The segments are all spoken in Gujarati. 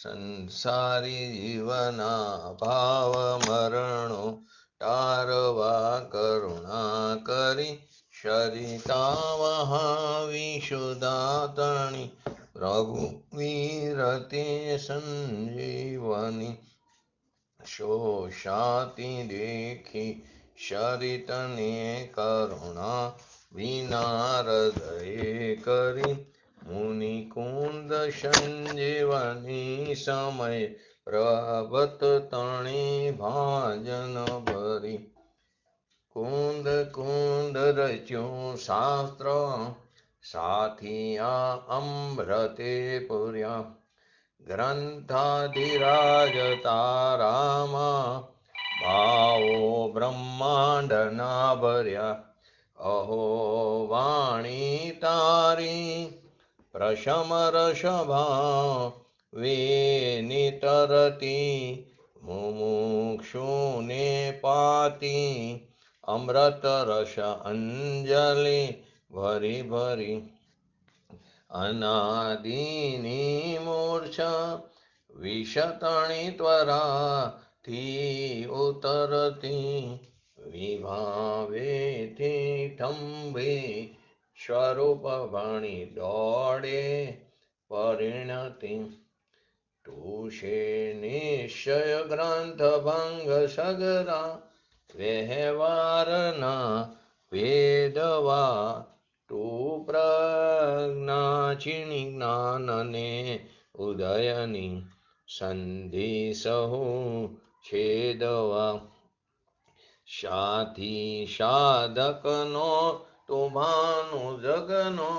સંસારી જીવના ભાવ મરણો તારવા કરુણા કરી સરિતા વહાવિશુદાતણી રઘુવીરતે સંજીવની શોષાતી દેખી શરિતને કરુણા વિના હૃદયે કરી મુનિકુંદ સંજીવની સમય પ્રભત તણી ભાજન ભરી કુંદ કુંદ રચ્યું શાસ્ત્ર સાથિયા અમૃતે પુર્યા ગ્રંથાધિરાજ તારામાં ભાવો બ્રહ્માંડના ભર્યા અહો વાણી તારી પ્રશમ રસભા વેનિતરતી મુમુક્ષુને પાતી અમૃત રસ અંજલિ ભરી ભરી અનાદિની મૂર્છા વિષતણી ત્વરાથી ઉતરતી વિભાવેથી ઠંભે સ્વરૂપ ભણી દોડે પરિણતિ તુષે નિશ્ચય ગ્રંથ ભંગ સગરા વ્યવહારના વેદવા તું પ્રજ્ઞાચિણી જ્ઞાનને ઉદયની સંધિ સહુ છેદવા સાથી સાધકનો તુભાનો જગનો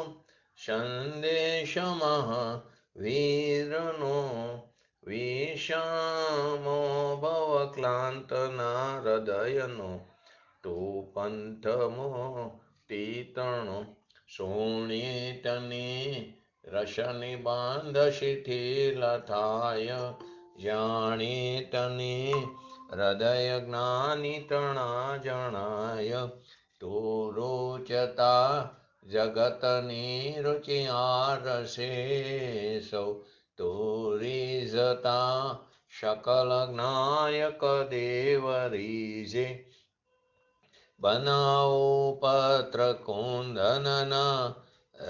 સંદેશ મહાવીરનો વિષમો ભવ ક્લાંતના હૃદયનો તું પંથમો તીતણો સોણિતની રસની બાંધ શિથિલ થાય જાણીતની હૃદય જ્ઞાની તણા જણાય તું રોચતા જગતની રુચિ આરસે સૌ તું રીઝતા શકલ જ્ઞાયક દેવ રીઝે બનાવો પત્ર કુંદનના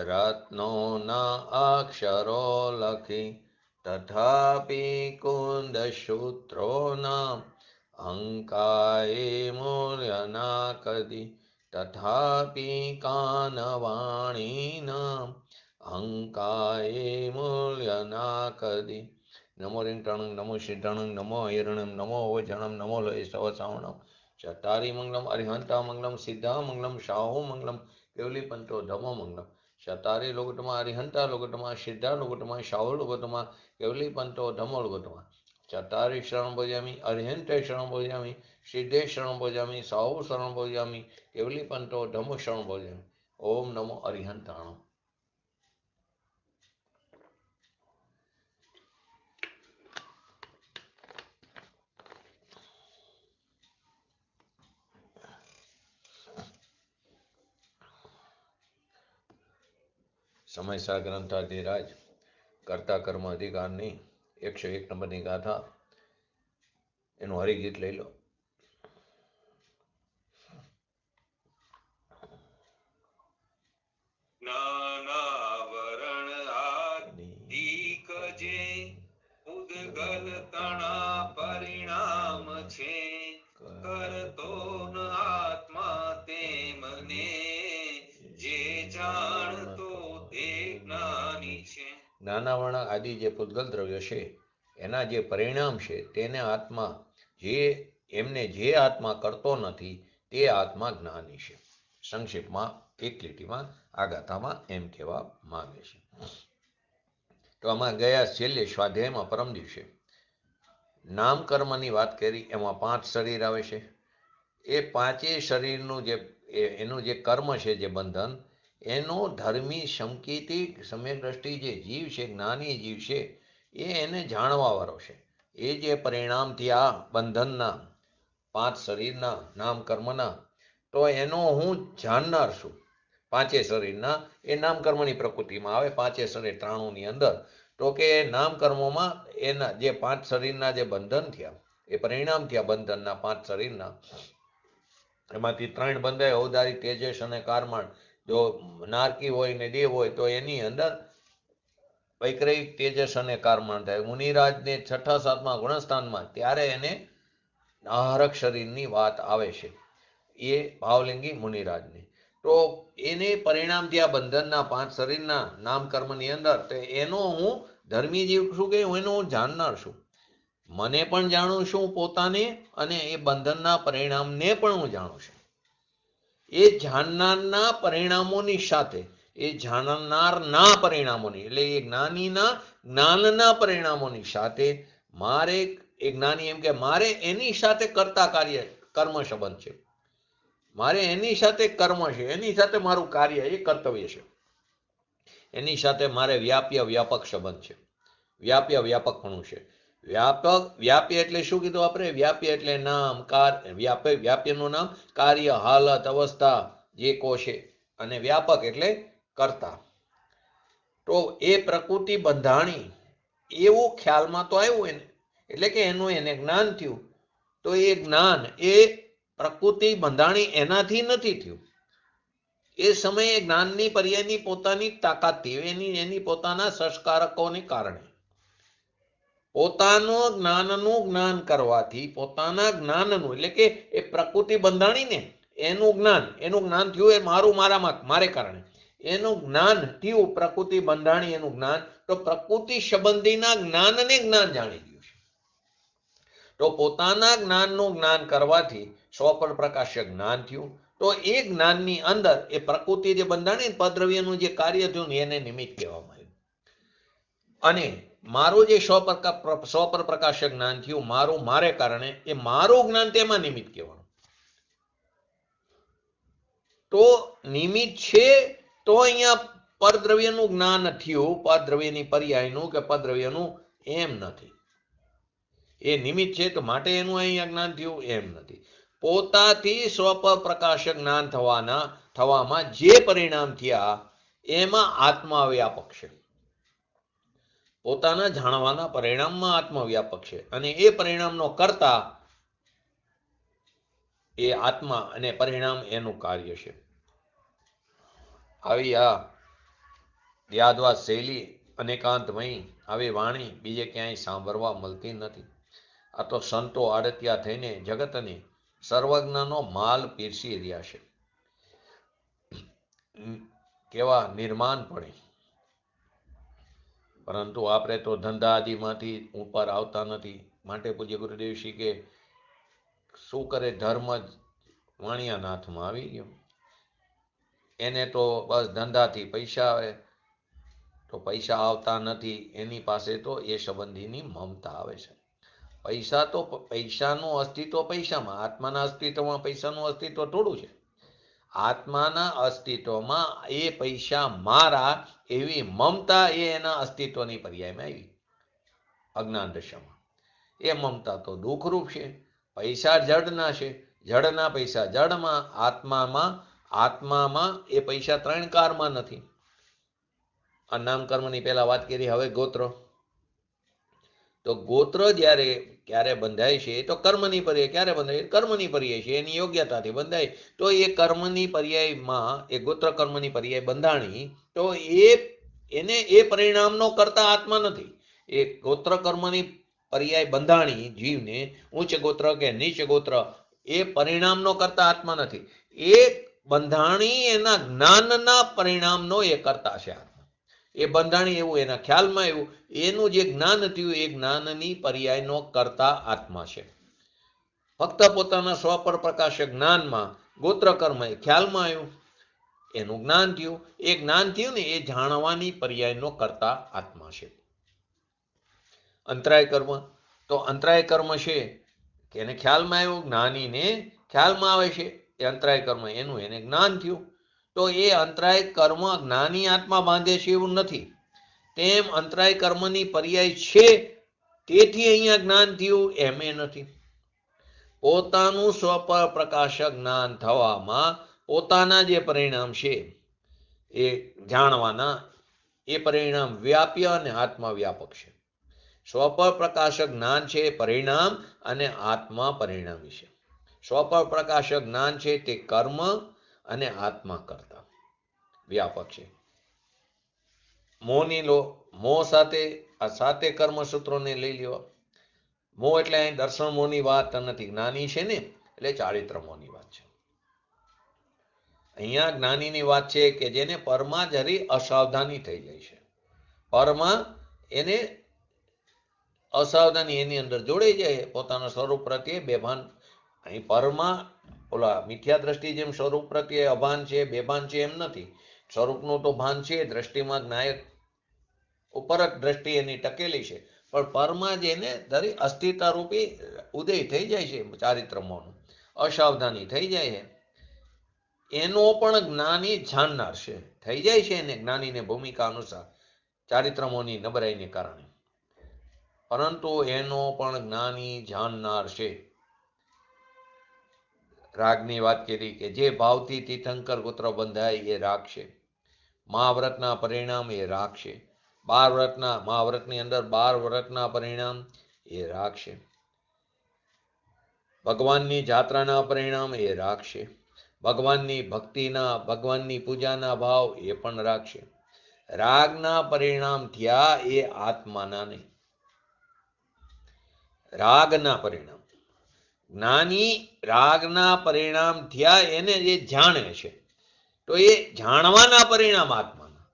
રત્નોના અક્ષરો લખી તથાપી કુંદ સૂત્રોના અંકાએ મૂલ્યના કદી તથાપી કાનવાણીના અંકાએ મૂલ્યના કદી નમો રિંગટણં નમો સિદ્ધણં નમો હિરણં નમો વજણં નમો લય સવસાવણં ચતારી મંગલમ અરિહંતા મંગલમ સિદ્ધા મંગલમ શાહો મંગલમ કેવલી પંતો ધમો મંગલમ ચતારી લોગટમાં અરિહંતા લોગટમાં સિદ્ધા લોગટમાં શાહો લોગટમાં કેવલી પંતો ધમો લોગટમાં ચતારી શરણ ભોજામી અરિહંતે શરણ ભોજામી સિદ્ધે શરણ ભોજામી શાહો શરણ ભોજામી કેવલી પંતો ધમો શરણ ભોજામી ઓમ નમો અરિહંતાણમ. સમયસા ગ્રંથાધિરાજ કર્તા કર્મ અધિકારની 101 નંબરની ગાથા એનું હરિગીત લઈ લો. જ્ઞાનાવરણ આદિક જે ઉદગલ તણા પરિણામ છે કરતો ન આત્મા તે મને જે જાણતો તે જ્ઞાની છે. જ્ઞાનાવરણ આદિ જે પૂતગલ દ્રવ્ય છે એના જે પરિણામ છે તેને આત્મા એમને જે આત્મા કરતો નથી તે આત્મા જ્ઞાની છે. સંક્ષિપ્તમાં એક લીટીમાં આ ગાથામાં એમ કહેવા માંગે છે. તો આમાં ગયા છેલ્લે સ્વાધ્યાયમાં પરમ દિવસે નામકર્મની વાત કરી. એમાં 5 શરીર આવે છે. એ 5 શરીરનું એનું જે કર્મ છે, જે બંધન, એનો ધર્મી સંકિતી સમ્યક દ્રષ્ટિ જે જીવ છે, જ્ઞાની જીવ છે, એને જાણવા વાળો છે. એ જે પરિણામથી આ બંધનના 5 શરીરના નામ કર્મના, તો એનો હું જાણનાર છું. 5 શરીરના એ નામ કર્મની પ્રકૃતિમાં આવે. 5 શરીર 93ની અંદર તો કે નામકર્મોમાં એના જે 5 શરીરના જે બંધન થયા, એ પરિણામ થયા બંધનના 5 શરીરના, એમાંથી 3 બંધાય, ઔદારી, તેજસ અને કારમાળ. જો નારકી હોય ને દેવ હોય તો એની અંદર વૈક્રયિક, તેજસ અને કારમાળ થાય. મુનિરાજને 6ઠા 7મા ગુણસ્થાનમાં ત્યારે એને આહારક શરીરની વાત આવે છે, એ ભાવલિંગી મુનિરાજની. તો એને પરિણામ થયા બંધનના 5 શરીરના નામકર્મની અંદર. તો એનો હું ધર્મી જીવ છું કે એનો હું જાણનાર છું, મને પણ જાણું છું પોતાને, અને એ બંધનના પરિણામને પણ હું જાણું છું. એ જાણનારના પરિણામોની સાથે, એ જાણનારના પરિણામોની, એટલે એ જ્ઞાનીના જ્ઞાનના પરિણામોની સાથે મારે, એ જ્ઞાની એમ કે મારે એની સાથે કરતા કાર્ય કર્મ સંબંધ છે, મારે એની સાથે કર્મ છે, એની સાથે મારું કાર્ય એ કર્તવ્ય છે, એની સાથે મારે વ્યાપ્ય વ્યાપક સંબંધ છે, વ્યાપ્ય વ્યાપકપણું છે. વ્યાપ્ય એટલે શું કીધું આપણે? વ્યાપ્ય એટલે નામ, વ્યાપ્યનું નામ, કાર્ય, હાલત, અવસ્થા જે કોશે, અને વ્યાપક એટલે કરતા. તો એ પ્રકૃતિ બંધાણી એવું ખ્યાલમાં તો આવ્યું એને, એટલે કે એનું એને જ્ઞાન થયું. તો એ જ્ઞાન એ પ્રકૃતિ બંધાણી એનાથી નથી થયું. એ સમયે જ્ઞાનની પર્યાયની પોતાની તાકાતથી, એની પોતાના સંસ્કારકોને કારણે, પોતાનું જ્ઞાનનું જ્ઞાન કરવાથી, પોતાના જ્ઞાનનું, એટલે કે એ પ્રકૃતિ બંધાણીને એનું જ્ઞાન થયું, એ મારું, મારે કારણે એનું જ્ઞાન થયું, પ્રકૃતિ બંધાણી એનું જ્ઞાન. તો પ્રકૃતિ સંબંધીના જ્ઞાનને જ્ઞાન જાણી ગયું છે. તો પોતાના જ્ઞાનનું જ્ઞાન કરવાથી સ્વપર પ્રકાશ્ય જ્ઞાન થયું. તો એ જ્ઞાનની અંદર એ પ્રકૃતિ જે બંધાણી પદ્રવ્યનું જે કાર્ય થયું એને નિમિત્ત કહેવામાં આવ્યું. અને મારું જે સ્વપર પ્રકાશ્ય જ્ઞાન થયું, મારું, મારે કારણે, એ મારું જ્ઞાન તેમાં નિમિત્ત કહેવાનું. તો નિમિત્ત છે તો અહીંયા પરદ્રવ્યનું જ્ઞાન થયું, પદ્રવ્યની પર્યાયનું કે પદ્રવ્યનું, એમ નથી. એ નિમિત્ત છે તો માટે એનું અહીંયા જ્ઞાન થયું, એમ નથી. પોતાથી સ્વપર પ્રકાશક જ્ઞાન થવામાં જે પરિણામ થયા એમાં આત્મા વ્યાપક છે. પોતાના જાણવાના પરિણામમાં આત્મા વ્યાપક છે, અને એ પરિણામનો કરતા એ આત્મા, અને પરિણામ એનું કાર્ય છે. આવી આ યાદવાદ શૈલી અનેકાંતમય, આવી વાણી બીજે ક્યાંય સાંભળવા મળતી નથી. આ તો સંતો આડત્યા થઈને જગતને સર્વજ્ઞનો માલ પીરસી રહ્યા છે. કેવા નિર્માણ પડે, પરંતુ આપણે તો ધંધા આદિમાંથી ઉપર આવતા નથી. માટે પૂજ્ય ગુરુદેવશ્રી કે શું કરે, ધર્મ જ વાણિયાનાથમાં આવી ગયો. એને તો બસ ધંધાથી પૈસા આવે, તો પૈસા આવતા નથી એની પાસે, તો એ સંબંધીની મમતા આવે છે. પૈસાનું અસ્તિત્વ પૈસામાં, આત્માના અસ્તિત્વમાં પૈસાનું અસ્તિત્વ થોડું છે. આત્માના અસ્તિત્વમાં એ પૈસા મારા એવી મમતા એ એના અસ્તિત્વની પર્યાયમાં આવી અજ્ઞાન દશામાં. એ મમતા તો દુઃખરૂપ છે. પૈસા જડના છે, જડના પૈસા જડમાં, આત્મામાં એ પૈસા 3 કારમાં નથી. આ નામ કર્મની પહેલા વાત કરી. હવે ગોત્ર, તો ગોત્ર ક્યારે બંધાય છે, તો કર્મની પર્યાય. ક્યારે બંધાય? કર્મની પર્યાય છે, એની યોગ્યતાથી બંધાય. તો એ કર્મની પર્યાયમાં, એ ગોત્ર કર્મની પર્યાય બંધાણી, તો એને એ પરિણામનો કરતા આત્મા નથી. એ ગોત્ર કર્મની પર્યાય બંધાણી જીવને, ઉચ્ચ ગોત્ર કે નીચ ગોત્ર, એ પરિણામનો કરતા આત્મા નથી. એ બંધાણી એના જ્ઞાનના પરિણામનો એ કરતા છે. એ બંધાણી એવું એના ખ્યાલમાં આવ્યું, એનું જે જ્ઞાન થયું એ જ્ઞાનની પર્યાયનો કરતા આત્મા છે. ફક્ત પોતાના સ્વપર પ્રકાશક જ્ઞાનમાં, ગોત્ર કર્મ એ ખ્યાલમાં આવ્યું, એનું જ્ઞાન થયું. એ જ્ઞાન થયું ને, એ જાણવાની પર્યાયનો કરતા આત્મા છે. અંતરાય કર્મ, તો અંતરાય કર્મ છે કે એને ખ્યાલમાં આવ્યું, જ્ઞાનીને ખ્યાલમાં આવે છે એ અંતરાય કર્મ, એનું એને જ્ઞાન થયું. તો એ અંતરાય કર્મ જ્ઞાની આત્મા બાંધે છે એવું નથી. તેમ અંતરાય કર્મની પર્યાય છે તેથી અહીંયા જ્ઞાન થયું એમ એ નથી. પોતાનું સ્વપર પ્રકાશક જ્ઞાન થવામાં પોતાના જે પરિણામ છે એ જાણવાના, એ પરિણામ વ્યાપ્ય અને આત્મા વ્યાપક છે. સ્વપર પ્રકાશક જ્ઞાન છે એ પરિણામ અને આત્મા પરિણામી છે. સ્વપર પ્રકાશક જ્ઞાન છે તે કર્મ અને આત્મા કરતા વ્યાપક છે. મોહની લો, મોહ સાથે આ સાતે કર્મસૂત્રોને લઈ લેવા. મોહ એટલે અહીં દર્શન મોહની વાત નથી, જ્ઞાની છે ને એટલે ચારિત્ર મોહની વાત છે. અહીંયા જ્ઞાનીની વાત છે કે જેને પરમાં જરી અસાવધાની થઈ જાય છે. પરમાં એને અસાવધાની એની અંદર જોડાઈ જાય, પોતાના સ્વરૂપ પ્રત્યે બેભાન. અહીં પરમાં ઓલા મિથ્યા દ્રષ્ટિ જેમ સ્વરૂપ પ્રત્યે અભાન છે, બેભાન છે એમ નથી. સ્વરૂપનું તો ભાન છે, દ્રષ્ટિમાં જ્ઞાયક ઉપર જ દ્રષ્ટિ એની ટકેલી છે, પણ પરમાં જેને દરેક અસ્થિરતા રૂપી ઉદય થઈ જાય છે ચારિત્રમોનું, અસાવધાની થઈ જાય છે, એનો પણ જ્ઞાની જાણનાર છે, થઈ જાય છે એને જ્ઞાનીને ભૂમિકા અનુસાર ચારિત્રમોની નબળાઈને કારણે, પરંતુ એનો પણ જ્ઞાની જાણનાર છે. રાગની વાત કરી કે જે ભાવથી તીર્થંકર પુત્ર બંધાય એ રાગ છે. મહાવ્રતના પરિણામ એ રાગ છે. 12 વ્રતના મહાવ્રતની અંદર 12 વ્રતના પરિણામ એ રાગ છે. ભગવાનની જાત્રાના પરિણામ એ રાગ છે. ભગવાનની ભક્તિના, ભગવાનની પૂજાના ભાવ એ પણ રાગ છે. રાગના પરિણામ થયા એ આત્માના નહીં, રાગના પરિણામ. જ્ઞાની રાગના પરિણામ થયા એને જે જાણે છે, તો એ જાણવાના પરિણામ આત્માના,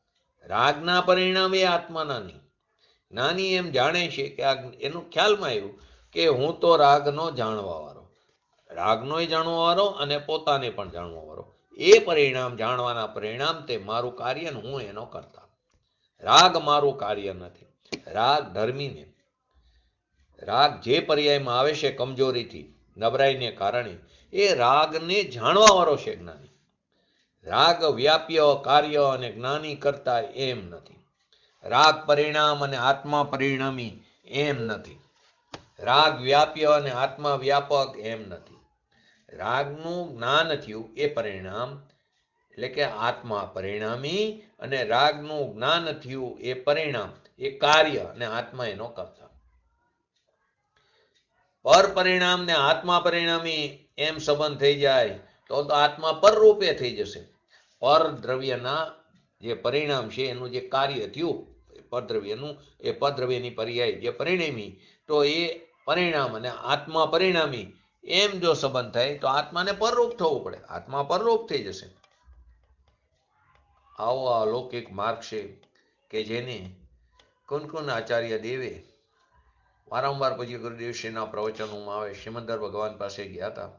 રાગના પરિણામ એ આત્માના નહીં. જ્ઞાની એમ જાણે છે કે આ એનું ખ્યાલમાં આવ્યું કે હું તો રાગનો જાણવા વાળો, રાગનોય જાણવા વાળો અને પોતાને પણ જાણવા વાળો, એ પરિણામ જાણવાના પરિણામ તે મારું કાર્ય ને હું એનો કરતા. રાગ મારું કાર્ય નથી. રાગ ધર્મીને, રાગ જે પર્યાયમાં આવે છે કમજોરીથી, નબળાઈને કારણે, એ રાગને જાણવા વાળો છે જ્ઞાની. રાગ વ્યાપ્ય કાર્ય અને જ્ઞાની કરતા એમ નથી. રાગ પરિણામ અને આત્મા પરિણામી એમ નથી. રાગ વ્યાપ્ય અને આત્મા વ્યાપક એમ નથી. રાગનું જ્ઞાન થયું એ પરિણામ એટલે કે આત્મા પરિણામી, અને રાગનું જ્ઞાન થયું એ પરિણામ એ કાર્ય અને આત્મા એનો કરતા. પર પરિણામ ને આત્મા પરિણામી એમ સંબંધ થઈ જાય તો આત્મા પર રૂપે થઈ જશે. પર દ્રવ્યના જે પરિણામ છે એનું જે કાર્ય થયું પરદ્રવ્યનું, એ પરદ્રવ્યની પર્યાય જે પરિણામી, તો એ પરિણામ અને આત્મા પરિણામી એમ જો સંબંધ થાય તો આત્માને પરરૂપ થવું પડે, આત્મા પરરૂપ થઈ જશે. આવો અલૌકિક માર્ગ છે કે જેને કુનકુન આચાર્ય દેવે વારંવાર પછી ગુરુદેવશ્રીના પ્રવચનોમાં આવે, શ્રીમંદર ભગવાન પાસે ગયા હતા.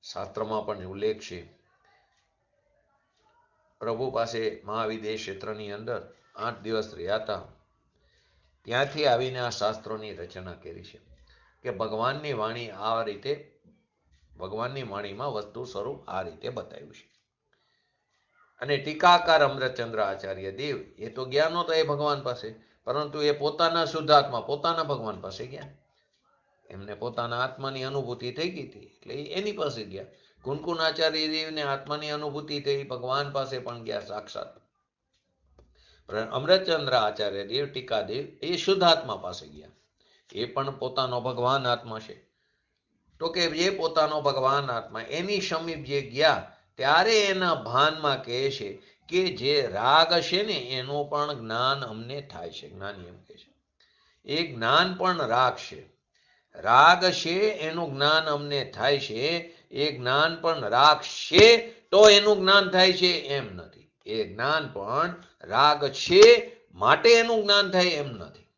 શાસ્ત્રમાં પણ ઉલ્લેખ છે. પ્રભુ પાસે મહાવિદેશ ક્ષેત્રની અંદર 8 દિવસ રહ્યા હતા. ત્યાંથી આવીને આ શાસ્ત્રોની રચના કરી છે કે ભગવાનની વાણી આ રીતે, ભગવાનની વાણીમાં વસ્તુ સ્વરૂપ આ રીતે બતાવ્યું છે. અને ટીકાકાર અમૃતચંદ્ર આચાર્ય દેવ એ તો ગયા નહોતા એ ભગવાન પાસે, પરંતુ એ પોતાના શુદ્ધાત્મા, પોતાના ભગવાન પાસે ગયા. એમને પોતાના આત્માની અનુભૂતિ થઈ ગઈ હતી એટલે એની પાસે ગયા. કુનકુન આચાર્ય દેવને આત્માની અનુભૂતિ થઈ, ભગવાન પાસે પણ ગયા સાક્ષાત. અમૃતચંદ્ર આચાર્ય દેવ, ટીકાદેવ, એ શુદ્ધાત્મા પાસે ગયા. એ પણ પોતાનો ભગવાન આત્મા છે. તો કે જે પોતાનો ભગવાન આત્મા એની સમીપ જે ગયા ત્યારે એના ભાનમાં કહે છે કે જે રાગ છે ને એનું પણ જ્ઞાન અમને થાય છે. જ્ઞાની એમ કહે છે એ જ્ઞાન પણ રાગ છે. રાગ છે એનું જ્ઞાન અમને થાય છે, એ જ્ઞાન પણ રાગ છે તો એનું જ્ઞાન થાય છે એમ નથી. એ જ્ઞાન પણ રાગ છે માટે એનું જ્ઞાન થાય એમ નથી.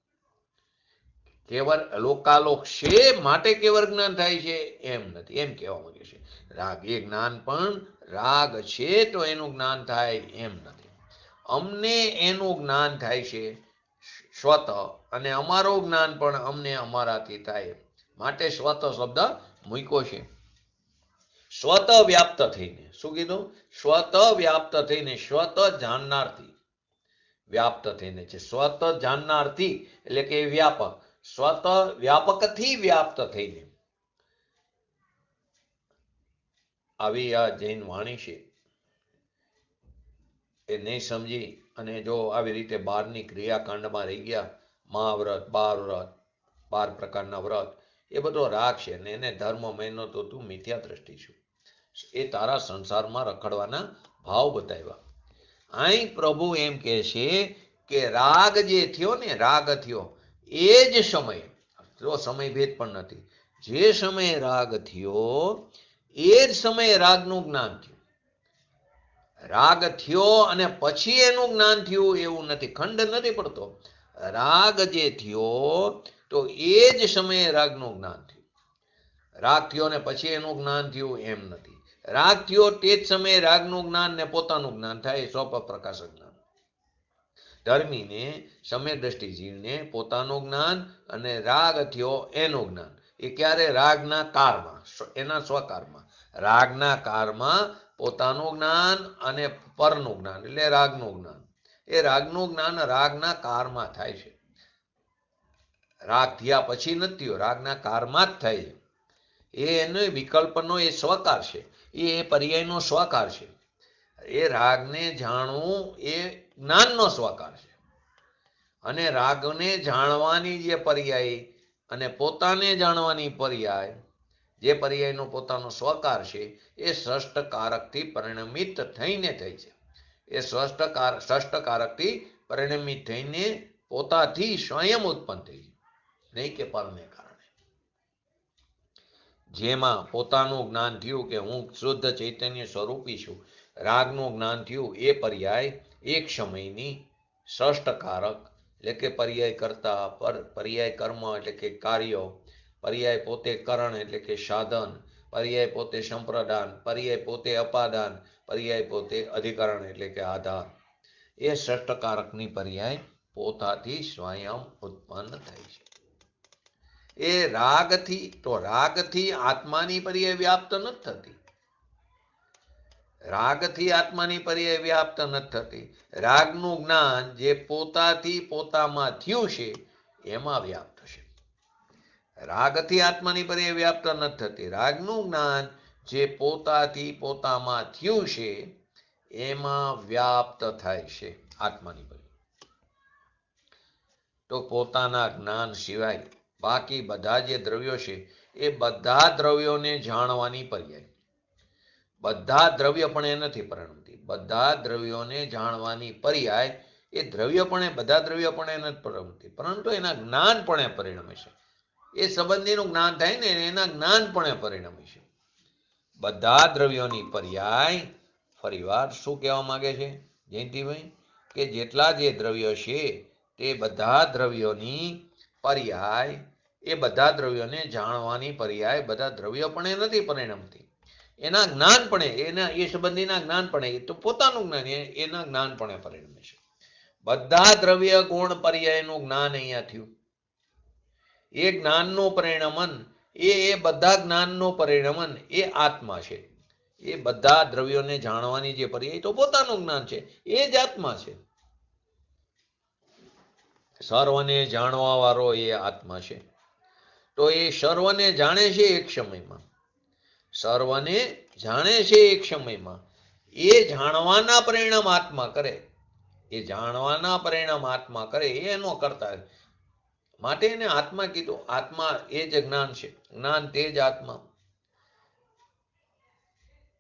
કેવળ લોકાલોક છે માટે કેવળ જ્ઞાન થાય છે એમ નથી, એમ કહેવા માંગે છે. રાગ એ જ્ઞાન પણ રાગ છે તો એનું જ્ઞાન થાય એમ નથી. અમને એનું જ્ઞાન થાય છે સ્વત, અને અમારું જ્ઞાન પણ અમને અમારાથી થાય માટે સ્વત શબ્દ મૂક્યો છે. સ્વત વ્યાપ્ત થઈને, શું કીધું? સ્વત વ્યાપ્ત થઈને, સ્વત જાણનારથી વ્યાપ્ત થઈને છે. સ્વત જાણનારથી એટલે કે વ્યાપક, સ્વત વ્યાપકથી વ્યાપ્ત થઈને આવી આ જૈન વાણી છે. એ નહીં સમજી અને જો આવી રીતે 12ની ક્રિયાકાંડમાં રહી ગયા, મહાવ્રત, 12 પ્રકારના વ્રત, એ બધો રાગ છે ને એને ધર્મ માન્યો તો તું મિથ્યા દ્રષ્ટિ છું. એ તારા સંસારમાં રખડવાના ભાવ બતાવ્યા. અહીં પ્રભુ એમ કહે છે કે રાગ જે થયો ને, રાગ થયો એ જ સમયે, જો સમય ભેદ પણ નથી, જે સમયે રાગ થયો એ જ સમયે રાગનું જ્ઞાન થયું. રાગ થયો અને પછી એનું જ્ઞાન થયું એવું નથી, ખંડ નથી પડતો. રાગ જે થયો તો એ જ સમયે રાગનું જ્ઞાન થયું. રાગ થયો ને પછી એનું જ્ઞાન થયું એમ નથી. રાગ થયો તે જ સમયે રાગનું જ્ઞાન ને પોતાનું જ્ઞાન થાય, સ્વપ્રકાશક જ્ઞાન. ધર્મીને, સમ્યક દ્રષ્ટિ જીવને પોતાનું જ્ઞાન અને રાગ થયો એનું જ્ઞાન. એ ક્યારે? રાગના કારમાં, એના સ્વકારમાં. રાગના કારમાં પોતાનું જ્ઞાન અને પરનું જ્ઞાન એટલે રાગનું જ્ઞાન. એ રાગનું જ્ઞાન રાગના કારમાં થાય છે. રાગ થયા પછી નથી થયો, રાગના કારમાં જ થાય છે. એનો વિકલ્પનો એ સ્વકાર છે, એ પર્યાયનો સ્વકાર છે. એ રાગને જાણવું એ જ્ઞાનનો સ્વકાર છે. અને રાગને જાણવાની જે પર્યાય અને પોતાને જાણવાની પર્યાય, જે પર્યાયનો પોતાનો સ્વકાર છે, એ ષષ્ઠકારકથી પરિણમિત થઈને થઈ છે. એ ષષ્ઠકારકથી પરિણમિત થઈને પોતાથી સ્વયં ઉત્પન્ન થઈ છે, નહીં કે પરને કારણે. જેમાં પોતાનું જ્ઞાન થયું કે હું શુદ્ધ ચૈતન્ય સ્વરૂપી છું, રાગનું જ્ઞાન થયું, એ પર્યાય એક સમયની ષષ્ઠકારક એટલે કે પર્યાય કરતા, પર્યાય કર્મ એટલે કે કાર્યો, પર્યાય પોતે કરણ એટલે કે સાધન, પર્યાય પોતે સંપ્રદાન, પર્યાય પોતે અપાદાન, પર્યાય પોતે અધિકરણ એટલે કે આધાર. એ ષષ્ઠકારકની પર્યાય પોતાથી સ્વયં ઉત્પન્ન થાય છે. એ રાગથી, તો રાગથી આત્માની પર્યાય વ્યાપ્ત નથી થતી. રાગથી આત્માની પર્યાય વ્યાપ્ત નથી થતી. રાગનું જ્ઞાન જે પોતાથી પોતામાં થયું છે એમાં વ્યાપ્ત છે. રાગથી આત્માની પર્યાય વ્યાપ્ત નથી થતી. રાગનું જ્ઞાન જે પોતાથી પોતામાં થયું છે એમાં વ્યાપ્ત થાય છે આત્માની પર્યાય. તો પોતાના જ્ઞાન સિવાય બાકી બધા જે દ્રવ્યો છે એ બધા દ્રવ્યોને જાણવાની પર્યાય. બધા દ્રવ્ય પણ એ નથી પરિણમતી. બધા દ્રવ્યોને જાણવાની પર્યાય એ દ્રવ્ય પણ, બધા દ્રવ્ય પણ એ નથી પરિણમતી, પરંતુ એના જ્ઞાન પણ એ પરિણમે છે. એ સંબંધીનું જ્ઞાન થાય ને એના જ્ઞાન પણ એ પરિણમે છે. બધા દ્રવ્યોની પર્યાય, ફરીવાર શું કહેવા માંગે છે જયંતિભાઈ? કે જેટલા જે દ્રવ્યો છે તે બધા દ્રવ્યોની પર્યાય, એ બધા દ્રવ્યોને જાણવાની પર્યાય, બધા દ્રવ્યો પણ એ નથી પરિણમતી. એના જ્ઞાન પણ એના, એ સંબંધીના જ્ઞાન પણ, એ તો પોતાનું જ્ઞાન, એના જ્ઞાન પણ પરિણમે છે. બધા દ્રવ્ય ગુણ પર્યાયનું જ્ઞાન અહીંયા થયું. એ જ્ઞાનનું પરિણમન, એ બધા જ્ઞાનનું પરિણમન એ આત્મા છે. એ બધા દ્રવ્યોને જાણવાની જે પર્યાય તો પોતાનું જ્ઞાન છે, એ જ આત્મા છે. સર્વને જાણવા વાળો એ આત્મા છે. તો એ સર્વને જાણે છે એક સમયમાં. સર્વને જાણે છે એક સમયમાં. એ જાણવાના પરિણામ આત્મા કરે. એ જાણવાના પરિણામ આત્મા કરે, એનો કરતા. માટે એને આત્મા કીધું. આત્મા એ જ જ્ઞાન છે, જ્ઞાન તે જ આત્મા.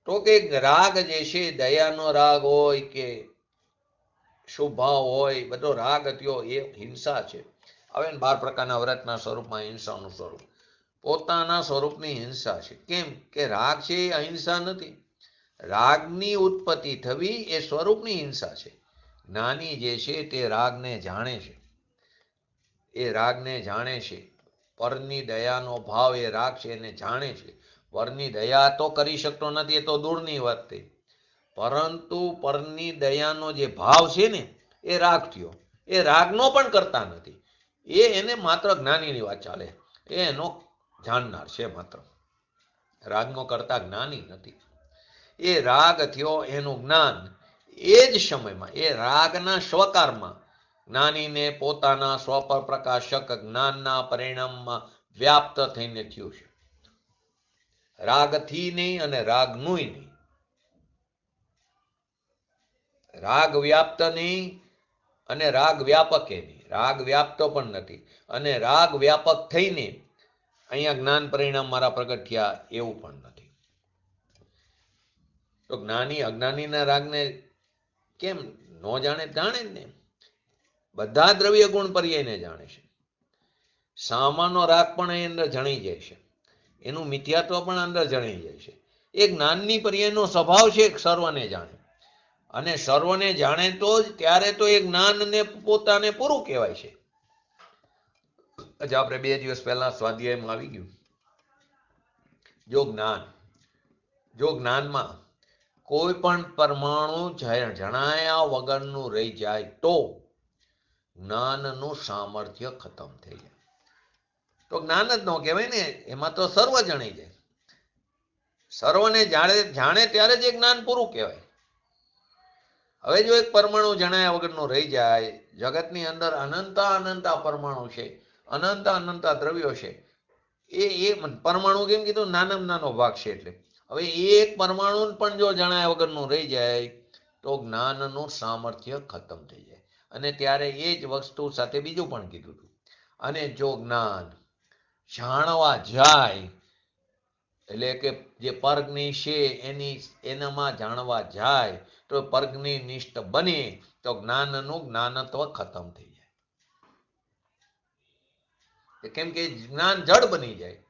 તો કે રાગ જે છે, દયાનો રાગ હોય કે શુભ ભાવ હોય, બધો રાગ થયો એ હિંસા છે. હવે 12 પ્રકારના વ્રતના સ્વરૂપમાં હિંસાનું સ્વરૂપ, પોતાના સ્વરૂપની હિંસા છે. કેમ કે રાગ છે એ અહિંસા નથી. રાગની ઉત્પત્તિ થવી એ સ્વરૂપની હિંસા છે. જ્ઞાની જે છે તે રાગને જાણે છે. એ રાગને જાણે છે. પરની દયાનો ભાવ એ રાગ છે એને જાણે છે. પરની દયા તો કરી શકતો નથી, એ તો દૂરની વાત થઈ. પરંતુ પરની દયાનો જે ભાવ છે ને એ રાગ થયો. એ રાગનો પણ કરતા નથી. એને માત્ર જ્ઞાનીની વાત ચાલે. એ એનો જાણનાર છે માત્ર. રાગનો કરતા જ્ઞાની નથી. એ રાગ થયો એનું જ્ઞાન એ જ સમયમાં, એ રાગના સ્વકારમાં જ્ઞાનીને પોતાના સ્વપર પ્રકાશક જ્ઞાનના પરિણામમાં વ્યાપ્ત થઈને થયું છે. રાગથી નહીં અને રાગનું નહીં. રાગ વ્યાપ્ત નહીં અને રાગ વ્યાપક એ નહીં, રાગ વ્યાપતો પણ નથી, અને રાગ વ્યાપક થઈને અહીંયા જ્ઞાન પરિણામ મારા પ્રગટ થયા એવું પણ નથી. તો જ્ઞાની અજ્ઞાનીના રાગને કેમ ન જાણે? જાણે જ ને. બધા દ્રવ્ય ગુણ પર્યાયને જાણે છે. સામાનો રાગ પણ એ અંદર જણાઈ જાય છે, એનું મિથ્યાત્વ પણ અંદર જણાઈ જાય છે. એ જ્ઞાનની પર્યાયનો સ્વભાવ છે સર્વને જાણે, અને સર્વને જાણે તો જ ત્યારે તો એ જ્ઞાનને પોતાને પૂરું કહેવાય છે. આપણે 2 દિવસ પહેલા સ્વાધ્યાયમાં આવી ગયું, જો જ્ઞાનમાં કોઈ પણ પરમાણુ જણાયા વગરનું રહી જાય તો જ્ઞાનનું સામર્થ્ય ખતમ થઈ જાય. તો જ્ઞાન જ ન કહેવાય ને, એમાં તો સર્વ જણાઈ જાય. સર્વને જાણે ત્યારે જ એ જ્ઞાન પૂરું કહેવાય. હવે જો એક પરમાણુ જણાયા વગરનું રહી જાય, જગતની અંદર અનંતા પરમાણુ છે, અનંતા દ્રવ્યો છે, એ પરમાણુ કેમ કીધું? નાનામાં નાનો ભાગ છે. એટલે હવે એ એક પરમાણુ પણ જો જણાયા વગરનું રહી જાય તો જ્ઞાનનું સામર્થ્ય ખતમ થઈ જાય. અને ત્યારે એ જ વસ્તુ સાથે બીજું પણ કીધું હતું. અને જો જ્ઞાન જાણવા જાય, એટલે કે જે પર્ગની છે એનામાં જાણવા જાય તો પર્ગની નિષ્ઠ બને તો જ્ઞાનનું જ્ઞાનત્વ ખતમ થઈ જાય. કેમ કે જ્ઞાન જડ બની જાય.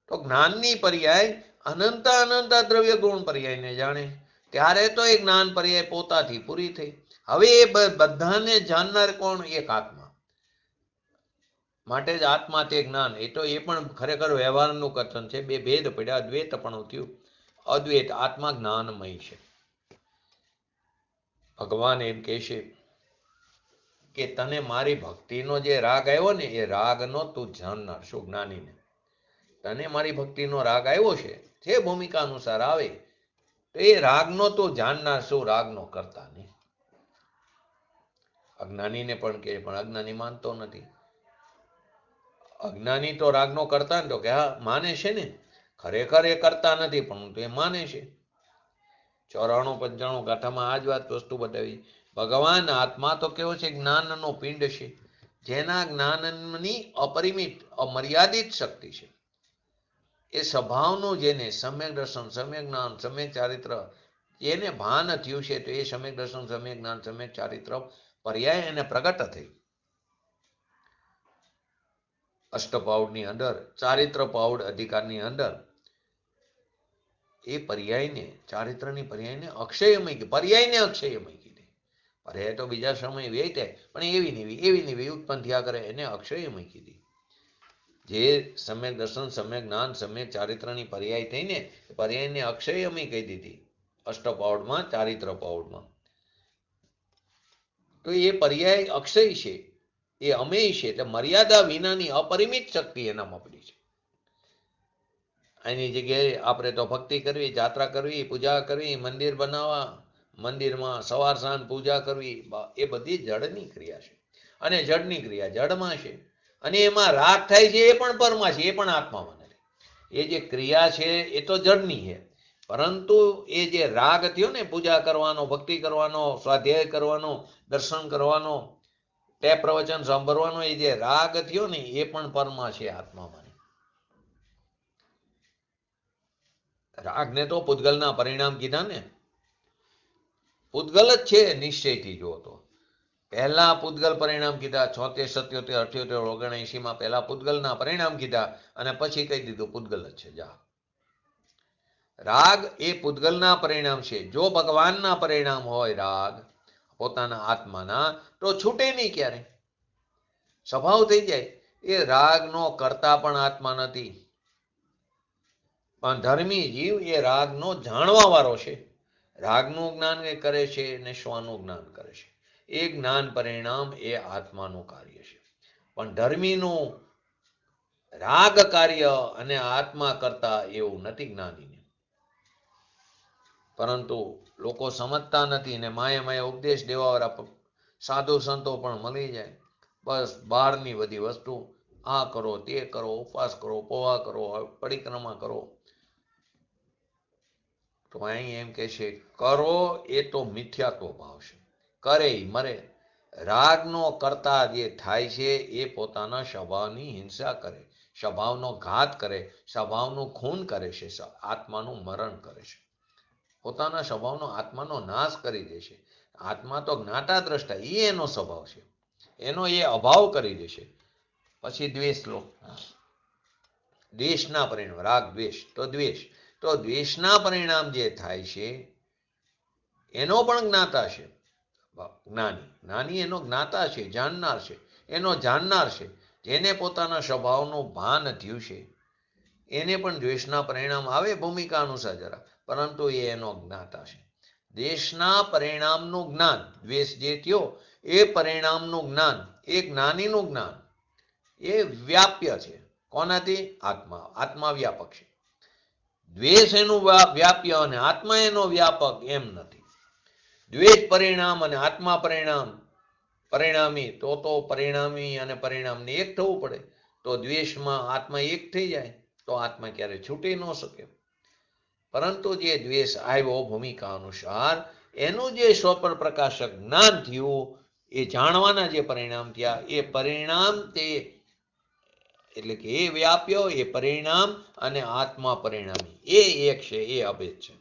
તો જ્ઞાનની પર્યાય અનંતા દ્રવ્ય ગુણ પર્યાયને જાણે ત્યારે તો એ જ્ઞાન પર્યાય પોતાથી પૂરી થઈ. હવે એ બધાને જાણનાર કોણ? એક આત્મા. માટે જ આત્મા તે જ્ઞાન. એ પણ ખરેખર વ્યવહારનું કથન છે. બે ભેદ પડ્યા, દ્વૈત પણ થયું. અદ્વૈત આત્મા જ્ઞાનમય છે. ભગવાન એમ કહે છે કે તને મારી ભક્તિનો જે રાગ આવ્યો ને, એ રાગનો તું જાણનાર શું? જ્ઞાનીને તને મારી ભક્તિનો રાગ આવ્યો છે, જે ભૂમિકા અનુસાર આવે, તો એ રાગનો તું જાણનાર શું? રાગનો કરતા નહીં. અજ્ઞાનીને પણ કહે, પણ અજ્ઞાની માનતો નથી. અજ્ઞાની તો રાગનો કરતા ને તો કે હા માને છે ને, ખરેખર એ કરતા નથી પણ તો એ માને છે. 94-95 ગાથામાં આ જ વાત વસ્તુ બતાવી. ભગવાન આત્મા તો કેવો છે? જ્ઞાનનો પિંડ છે, જેના જ્ઞાનની અપરિમિત અમર્યાદિત શક્તિ છે. એ સ્વભાવનું જેને સમ્યક દર્શન, સમ્યક જ્ઞાન, સમ્યક ચારિત્ર એને ભાન થયું છે, તો એ સમ્યક દર્શન, સમ્યક જ્ઞાન, સમ્યક ચારિત્ર પર્યાય એને પ્રગટ થઈ. અષ્ટપાઉડની અંદર, ચારિત્ર પાઉડ અધિકારની અંદર એ પર્યાયને, ચારિત્રની પર્યાયને અક્ષયમય કીધી. પર્યાયને અક્ષયમય કીધી. પર્યાય તો બીજા સમય વ્યય થાય, પણ એવી ને ઉત્પન્ન થયા કરે, એને અક્ષયમય કીધી. જે સમ્યક દર્શન, સમ્યક જ્ઞાન, સમ્યક ચારિત્રની પર્યાય થઈને પર્યાયને અક્ષયમય કહી દીધી અષ્ટપાઉડમાં, ચારિત્ર પાઉડમાં. તો એ પર્યાય અક્ષય છે, એ અમેય છે. એટલે મર્યાદા વિનાની અપરિમિત શક્તિ એનામાં પડી છે. એની જગ્યાએ આપણે તો ભક્તિ કરવી, જાત્રા કરવી, પૂજા કરવી, મંદિર બનાવવા, મંદિરમાં સવાર સાંજ પૂજા કરવી, એ બધી જડની ક્રિયા છે. અને જડની ક્રિયા જડમાં છે, અને એમાં રાગ થાય છે, એ પણ પરમાં છે, એ પણ આત્મામાં નથી. એ જે ક્રિયા છે એ તો જડની છે, પરંતુ એ જે રાગ થયો ને, પૂજા કરવાનો, ભક્તિ કરવાનો, સ્વાધ્યાય કરવાનો, દર્શન કરવાનો, ટેપ પ્રવચન સાંભળવાનો, એ જે રાગ થયો ને એ પણ પરમાં છે, આત્મામાં. રાગને તો પૂતગલના પરિણામ કીધા ને. પૂતગલ જ છે નિશ્ચયથી જો તો. પહેલા પૂતગલ પરિણામ કીધા 76, 77, 78, 79 પહેલા પૂતગલના પરિણામ કીધા, અને પછી કહી દીધું પૂતગલ જ છે. જા, રાગ એ પૂતગલના પરિણામ છે. જો ભગવાનના પરિણામ હોય રાગ પોતાના આત્માના, તો છૂટે નહીં ક્યારે, સ્વભાવ થઈ જાય. એ રાગનો કરતા પણ આત્મા નથી, પણ ધર્મી જીવ એ રાગનો જાણવા વાળો છે. રાગનું જ્ઞાન એ કરે છે ને શ્વાનું જ્ઞાન કરે છે. એ જ્ઞાન પરિણામ એ આત્માનું કાર્ય છે. પણ ધર્મીનું રાગ કાર્ય અને આત્મા કરતા એવું નથી જ્ઞાનીને. પરંતુ લોકો સમજતા નથી, ને માયા ઉપદેશ દેવાવાળા સાધુ સંતો પણ મળી જાય. બસ બહારની બધી વસ્તુ, આ કરો, તે કરો, ઉપવાસ કરો, પોવા કરો, પરિક્રમા કરો. તો અહીં એમ કે છે કરો એ તો મિથ્યાત્વ ભાવ છે. કરે મરે. રાગનો કરતા જે થાય છે એ પોતાના સ્વભાવની હિંસા કરે, સ્વભાવનો ઘાત કરે, સ્વભાવનું ખૂન કરે છે, આત્માનું મરણ કરે છે, પોતાના સ્વભાવનો આત્માનો નાશ કરી દે છે. આત્મા તો જ્ઞાતા દ્રષ્ટા, એ એનો સ્વભાવ છે, એનો એ અભાવ કરી દે છે. પછી દ્વેષ લો, દ્વેષના પરિણામ, રાગ દ્વેષ, તો દ્વેષના પરિણામ જે થાય છે એનો પણ જ્ઞાતા છે જ્ઞાની એનો જ્ઞાતા છે, જાણનાર છે, એનો જાણનાર છે. જેને પોતાના સ્વભાવનું ભાન થયું છે એને પણ દ્વેષના પરિણામ આવે ભૂમિકા અનુસાર જરા, પરંતુ એ એનો જ્ઞાતા છે. દ્વેષના પરિણામનું જ્ઞાન, દ્વેષ જે થયો એ પરિણામનું જ્ઞાન, એ જ્ઞાનીનું જ્ઞાન, એ વ્યાપ્ય છે. કોનાથી? આત્મા વ્યાપક છે. દ્વેષ એનું વ્યાપ્ય અને આત્મા એનો વ્યાપક એમ નથી. દ્વેષ પરિણામ અને આત્મા પરિણામી, તો પરિણામી અને પરિણામને એક થવું પડે. તો દ્વેષમાં આત્મા એક થઈ જાય તો આત્મા ક્યારે છૂટી ન શકે. પરંતુ જે દ્વેષ આવ્યો ભૂમિકા અનુસાર, એનું જે સ્વપર પ્રકાશક જ્ઞાન થયું, એ જાણવાના જે પરિણામ થયા, એ પરિણામ તે એટલે કે એ વ્યાપ્યો, એ પરિણામ અને આત્મા પરિણામી એ એક છે, એ અભેદ છે.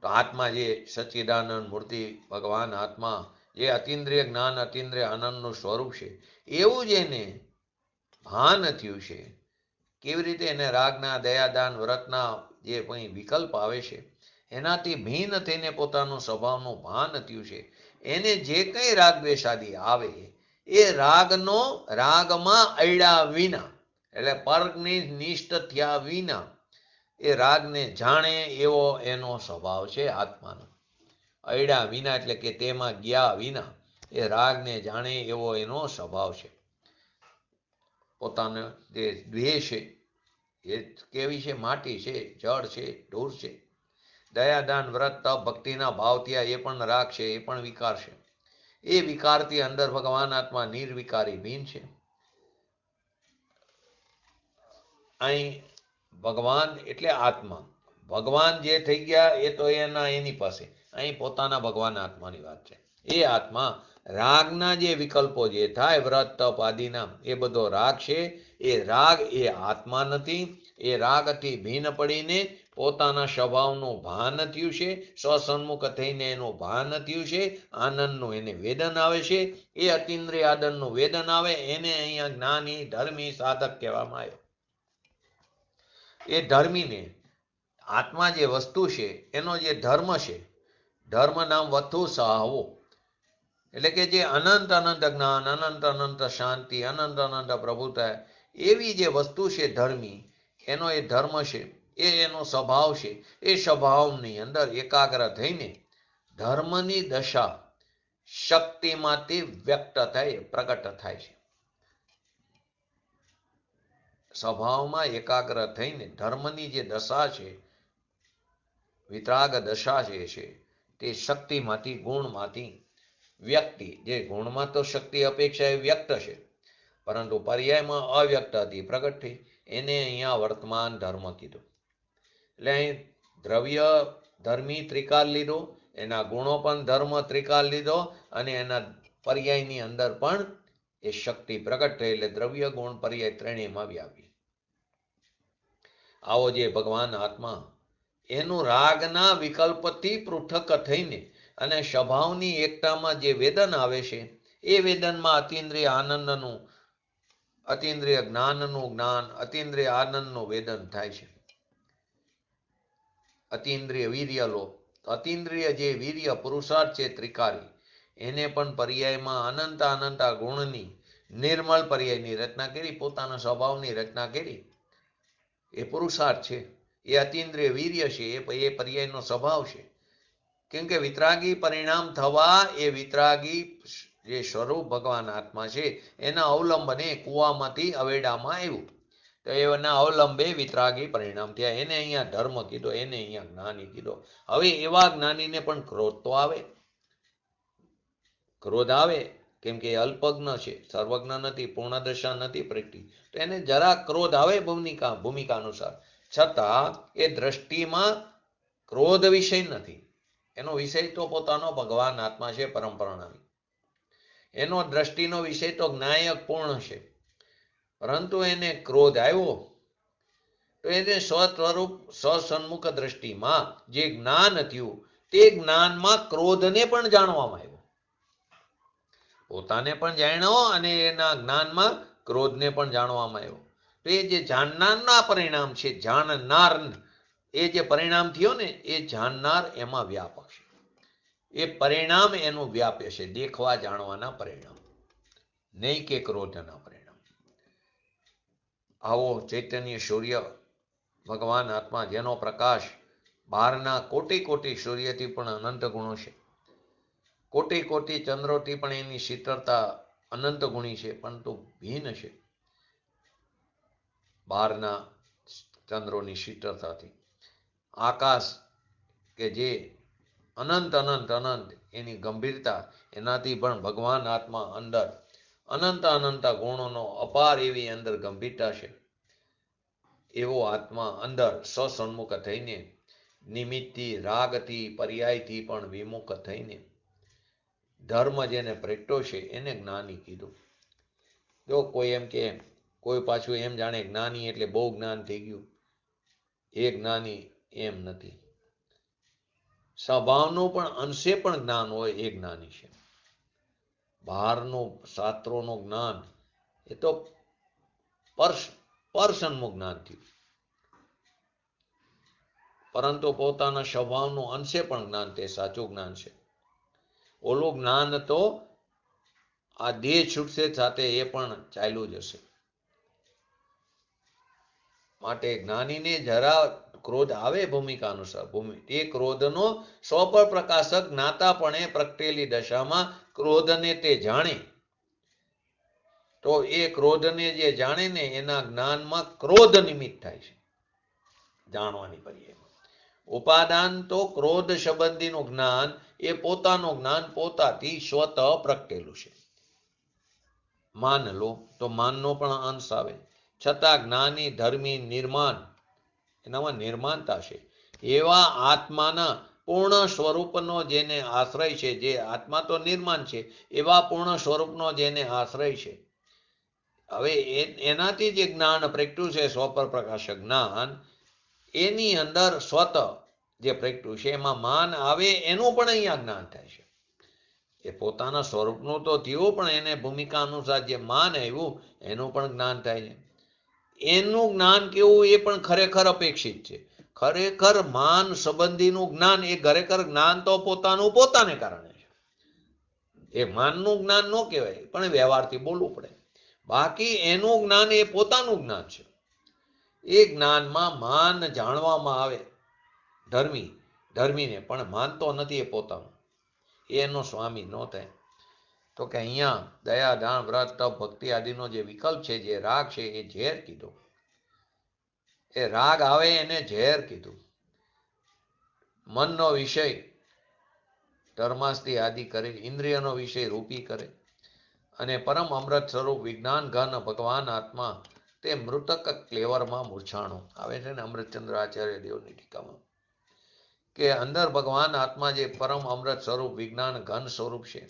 તો આત્મા જે સચ્ચિદાનંદ મૂર્તિ ભગવાન આત્મા, જે અતિન્દ્રિય જ્ઞાન અતિન્દ્રિય આનંદનું સ્વરૂપ છે, એવું જેને ભાન થયું છે, કેવી રીતે એને રાગના, દયાદાન, વ્રતના જે કંઈ વિકલ્પ આવે છે એનાથી ભિન્ન થઈને પોતાનું સ્વભાવનું ભાન થયું છે, એને જે કંઈ રાગ દ્વેષાદિ આવે એ રાગમાં અડ્યા વિના, એટલે પરનિષ્ઠ થયા વિના એ રાગને જાણે એવો એનો સ્વભાવ છે આત્માનો. અડ્યા વિના એટલે કે તેમાં ગયા વિના એ રાગને જાણે એવો એનો સ્વભાવ છે. પોતાનો જે દેહ છે એ કેવી છે? માટી છે, જળ છે, ધૂળ છે. દયાદાન, વ્રત, તપ, ભક્તિના ભાવ થયા, એ પણ રાગ છે, એ પણ વિકાર છે. એ વિકારથી અંદર ભગવાન આત્મા નિર્વિકારી ભીન છે. અહીં ભગવાન એટલે આત્મા, ભગવાન જે થઈ ગયા એ તો એની પાસે, અહીં પોતાના ભગવાન આત્માની વાત છે. એ આત્મા રાગના જે વિકલ્પો જે થાય, વ્રત તપ આદિના, એ બધો રાગ છે. એ રાગ એ આત્મા નથી. એ રાગથી ભિન્ન પડીને પોતાના સ્વભાવનું ભાન થયું છે, સ્વસન્મુખ થઈને એનું ભાન થયું છે. આનંદનું એને વેદન આવે છે. એ અતિન્દ્રિય આનંદનું વેદન આવે, એને અહીંયા જ્ઞાની ધર્મી સાધક કહેવામાં આવ્યો. એ ધર્મીને આત્મા જે વસ્તુ છે એનો જે ધર્મ છે, ધર્મ નામ વસ્તુ સહાવો, એટલે કે જે અનંત જ્ઞાન, અનંત શાંતિ, અનંત પ્રભુતા, એવી જે વસ્તુ છે ધર્મી, એનો એ ધર્મ છે, એ એનો સ્વભાવ છે. એ સ્વભાવની અંદર એકાગ્ર થઈને ધર્મની દશા શક્તિમાંથી વ્યક્ત થાય, પ્રગટ થાય છે. સ્વભાવમાં એકાગ્ર થઈને ધર્મની જે દશા છે, વિતરાગ દશા જે છે, તે શક્તિમાંથી, ગુણમાંથી વ્યક્તિ, જે ગુણમાં તો શક્તિ અપેક્ષા એ વ્યક્ત છે, પરંતુ પર્યાયમાં અવ્યક્ત હતી, પ્રગટ થઈ. એને અહીંયા વર્તમાન ધર્મ કીધું. એટલે અહીં દ્રવ્ય ધર્મી ત્રિકાલ લીધો, એના ગુણો પણ ધર્મ ત્રિકાલ લીધો, અને એના પર્યાયની અંદર પણ એ શક્તિ પ્રગટ થઈ, એટલે દ્રવ્ય ગુણ પર્યાય ત્રણેયમાં વ્યાપી. આવો જે ભગવાન આત્મા એનું રાગના વિકલ્પથી પૃથક થઈને અને સ્વભાવની એકતામાં જે વેદન આવે છે, એ વેદનમાં અતિન્દ્રિય આનંદનું, અતિન્દ્રિય જ્ઞાનનું જ્ઞાન, અતિન્દ્રિય આનંદનું વેદન થાય છે. અતિન્દ્રિય વીર્ય લો, અતિન્દ્રિય જે વીર્ય પુરુષાર્થ છે ત્રિકારી, એને પણ પર્યાયમાં અનંત ગુણની નિર્મળ પર્યાયની રચના કરી, પોતાના સ્વભાવની રચના કરી. એ પુરુષાર્થ છે, એ અતિન્દ્રિય વીર્ય છે, એ પર્યાયનો સ્વભાવ છે. કેમ કે વિતરાગી પરિણામ થવા, એ વિતરાગી જે સ્વરૂપ ભગવાન આત્મા છે એના અવલંબને કુવામાંથી અવેડામાં આવ્યું, તો એના અવલંબે વિતરાગી પરિણામ થયા. એને અહીંયા ધર્મ કીધો, એને અહીંયા જ્ઞાની કીધો. હવે એવા જ્ઞાનીને પણ ક્રોધ તો આવે, ક્રોધ આવે, કેમ કે અલ્પજ્ઞ છે, સર્વજ્ઞ નથી, પૂર્ણદશા નથી પ્રગટી, તો એને જરા ક્રોધ આવે ભૂમિકા અનુસાર. છતાં એ દ્રષ્ટિમાં ક્રોધ વિષય નથી, એનો વિષય તો પોતાનો ભગવાન આત્મા છે, પરમ પરિણામી. એનો દ્રષ્ટિનો વિષય તો જ્ઞાયક પૂર્ણ છે. પરંતુ એને ક્રોધ આવ્યો તો એને સ્વસ્વરૂપ સ્વસન્મુખ દ્રષ્ટિમાં જે જ્ઞાન થયું તે જ્ઞાનમાં ક્રોધને પણ જાણવામાં આવ્યો. પોતાને પણ જાણ્યો અને એના જ્ઞાનમાં ક્રોધને પણ જાણવામાં આવ્યો. તો એ જે જાણનારના પરિણામ છે, જાણનાર એ જે પરિણામ થયો ને એ જાણનાર એમાં વ્યાપક છે. એ પરિણામ એનું વ્યાપ્ય છે, દેખવા જાણવાના પરિણામ, નહીં કે ક્રોધના પરિણામ. આવો ચૈતન્ય સૂર્ય ભગવાન આત્મા, જેનો પ્રકાશ બહારના કોટી કોટી સૂર્યથી પણ અનંત ગુણો છે, કોટી કોટી ચંદ્રોથી પણ એની શીતળતા અનંત ગુણી છે, પરંતુ ભિન્ન છે બહારના ચંદ્રોની શીતળતાથી. આકાશ કે જે અનંત અનંત અનંત એની ગંભીરતા, એનાથી પણ ભગવાન આત્મા અંદર અનંત અનંત ગુણોનો અપાર એવી અંદર ગંભીરતા છે. એવો આત્મા અંદર સ્વસન્મુખ થઈને, નિમિત્તથી, રાગથી, પર્યાયથી પણ વિમુખ થઈને ધર્મ જેને પ્રગટ્યો છે એને જ્ઞાની કીધું. જો કોઈ એમ કે, કોઈ પાછું એમ જાણે જ્ઞાની એટલે બહુ જ્ઞાન થઈ ગયું. એ જ્ઞાની એમ નથી. સ્વભાવનું પણ અંશે પણ જ્ઞાન હોય એ જ્ઞાની છે. બહારનું શાસ્ત્રોનું જ્ઞાન એ તો પરસન્મુખ જ્ઞાન થયું, પરંતુ પોતાના સ્વભાવનું અંશે પણ જ્ઞાન તે સાચું જ્ઞાન છે. ઓલું જ્ઞાન તો આ દેહ છૂટશે સાથે એ પણ ચાલ્યું જશે. માટે જ્ઞાનીને જરા ક્રોધ આવે ભૂમિકા અનુસાર, એ ક્રોધનો સ્વપર પ્રકાશક જ્ઞાતાપણે પ્રગટેલી દશામાં ક્રોધને તે જાણે તો એ ક્રોધને જે જાણે ને એના જ્ઞાનમાં ક્રોધ નિમિત્ત થાય છે, જાણવાની પર્યાયમાં. ઉપાદાન તો ક્રોધ સંબંધીનું જ્ઞાન એ પોતાનું જ્ઞાન પોતાથી સ્વતઃ પ્રગટેલું છે. માન લો તો માનનો પણ અંશ આવે, છતાં જ્ઞાની ધર્મી નિર્માણ, એનામાં નિર્માણતા છે. એવા આત્માના પૂર્ણ સ્વરૂપનો જેને આશ્રય છે, જે આત્મા તો નિર્માણ છે, એવા પૂર્ણ સ્વરૂપનો જેને આશ્રય છે, હવે એનાથી જે જ્ઞાન પ્રગટ્યું છે, સ્વપર પ્રકાશક જ્ઞાન, એની અંદર સ્વતઃ જે પ્રગટ્યું છે એમાં માન આવે એનું પણ અહીંયા જ્ઞાન થાય છે. એ પોતાના સ્વરૂપનું તો થયું, પણ એને ભૂમિકા અનુસાર જે માન આવ્યું એનું પણ જ્ઞાન થાય છે. એનું જ્ઞાન કેવું એ પણ ખરેખર અપેક્ષિત છે. ખરેખર માન સંબંધીનું જ્ઞાન એ ખરેખર જ્ઞાન તો પોતાનું પોતાને કારણે છે. એ માનનું જ્ઞાન ન કહેવાય, પણ વ્યવહારથી બોલવું પડે. બાકી એનું જ્ઞાન એ પોતાનું જ્ઞાન છે. એ જ્ઞાનમાં માન જાણવામાં આવે ધર્મીને, પણ માનતો નથી એ પોતાનું, એનો સ્વામી ન થાય. તો કે અહીંયા દયા, દાન, વ્રત, તપ, ભક્તિ આદિનો જે વિકલ્પ છે, જે રાગ છે, એ ઝેર કીધો. એ રાગ આવે એને ઝેર કીધું. મનનો વિષય ધર્માસ્તી આદિ કરે, ઇન્દ્રિયનો વિષય રૂપી કરે, અને પરમ અમૃત સ્વરૂપ વિજ્ઞાન ઘન ભગવાન આત્મા તે મૃતક ક્લેવરમાં મૂર્છાણો આવે છે ને અમૃતચંદ્ર આચાર્ય દેવની ટીકામાં, કે અંદર ભગવાન આત્મા જે પરમ અમૃત સ્વરૂપ વિજ્ઞાન ઘન સ્વરૂપ છે,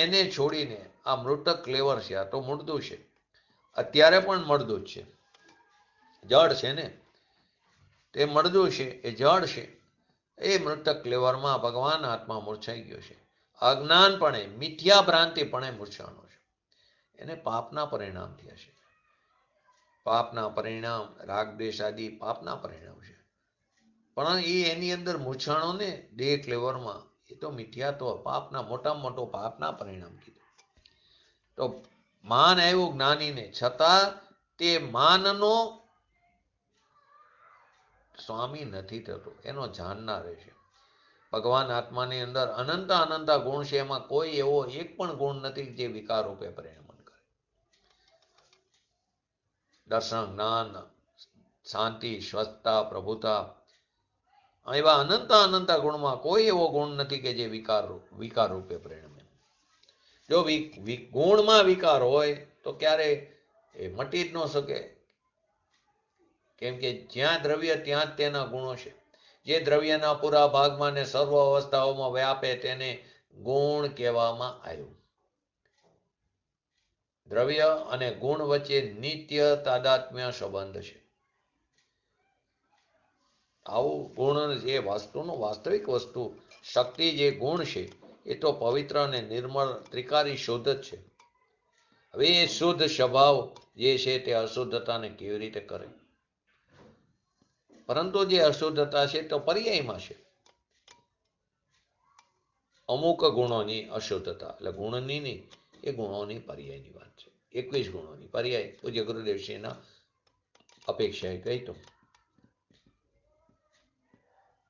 એને છોડીને આ મૃતક ક્લેવર છે, આ તો મૂળદું છે, અત્યારે પણ મળદું જ છે, જળ છે ને તે મળદું છે, એ જળ છે. એ મૃતક ક્લેવરમાં ભગવાન આત્મા મૂર્છાઈ ગયો છે. અજ્ઞાનપણે, મિથ્યા ભ્રાંતિપણે મૂર્છાણો છે. એને પાપના પરિણામ થયા છે. પાપના પરિણામ, રાગ દ્વેષ આદિ પાપના પરિણામ છે, પણ એની અંદર મૂર્છાણો ને દેહ ક્લેવરમાં, એ તો મિથ્યા, તો પાપના મોટામાં મોટો પાપના પરિણામ કીધું. તો માન આવ્યું જ્ઞાનીને, છતાં તે માનનો સ્વામી નથી થતો, એનો જાણનાર છે. ભગવાન આત્માની અંદર અનંત અનંત ગુણ છે, એમાં કોઈ એવો એક પણ ગુણ નથી જે વિકાર રૂપે પરિણમન કરે. દર્શન, જ્ઞાન, શાંતિ, સ્વસ્થતા, પ્રભુતા, એવા અનંત અનંત ગુણમાં કોઈ એવો ગુણ નથી કે જે વિકાર રૂપે પરિણમે. જો ગુણમાં વિકાર હોય તો ક્યારે એ મટી જ ન શકે, કેમ કે જ્યાં દ્રવ્ય ત્યાં જ તેના ગુણો છે. જે દ્રવ્યના પૂરા ભાગમાં ને સર્વ અવસ્થાઓમાં વ્યાપે તેને ગુણ કહેવામાં આવ્યું. દ્રવ્ય અને ગુણ વચ્ચે નિત્ય તાદાત્મ્ય સંબંધ છે. આવું ગુણ જે વસ્તુનું વાસ્તવિક વસ્તુ શક્તિ જે ગુણ છે એ તો પવિત્ર અને નિર્મળ ત્રિકારી શુદ્ધ જ છે. હવે એ શુદ્ધ સ્વભાવ જે છે તે અશુદ્ધતાને કેવી રીતે કરે? પરંતુ જે અશુદ્ધતા છે તો પર્યાયમાં છે. અમુક ગુણોની અશુદ્ધતા એટલે ગુણની નહીં, એ ગુણોની પર્યાયની વાત છે. 21 ગુણોની પર્યાય પૂજ્ય ગુરુદેવશ્રીના અપેક્ષાએ કહી તો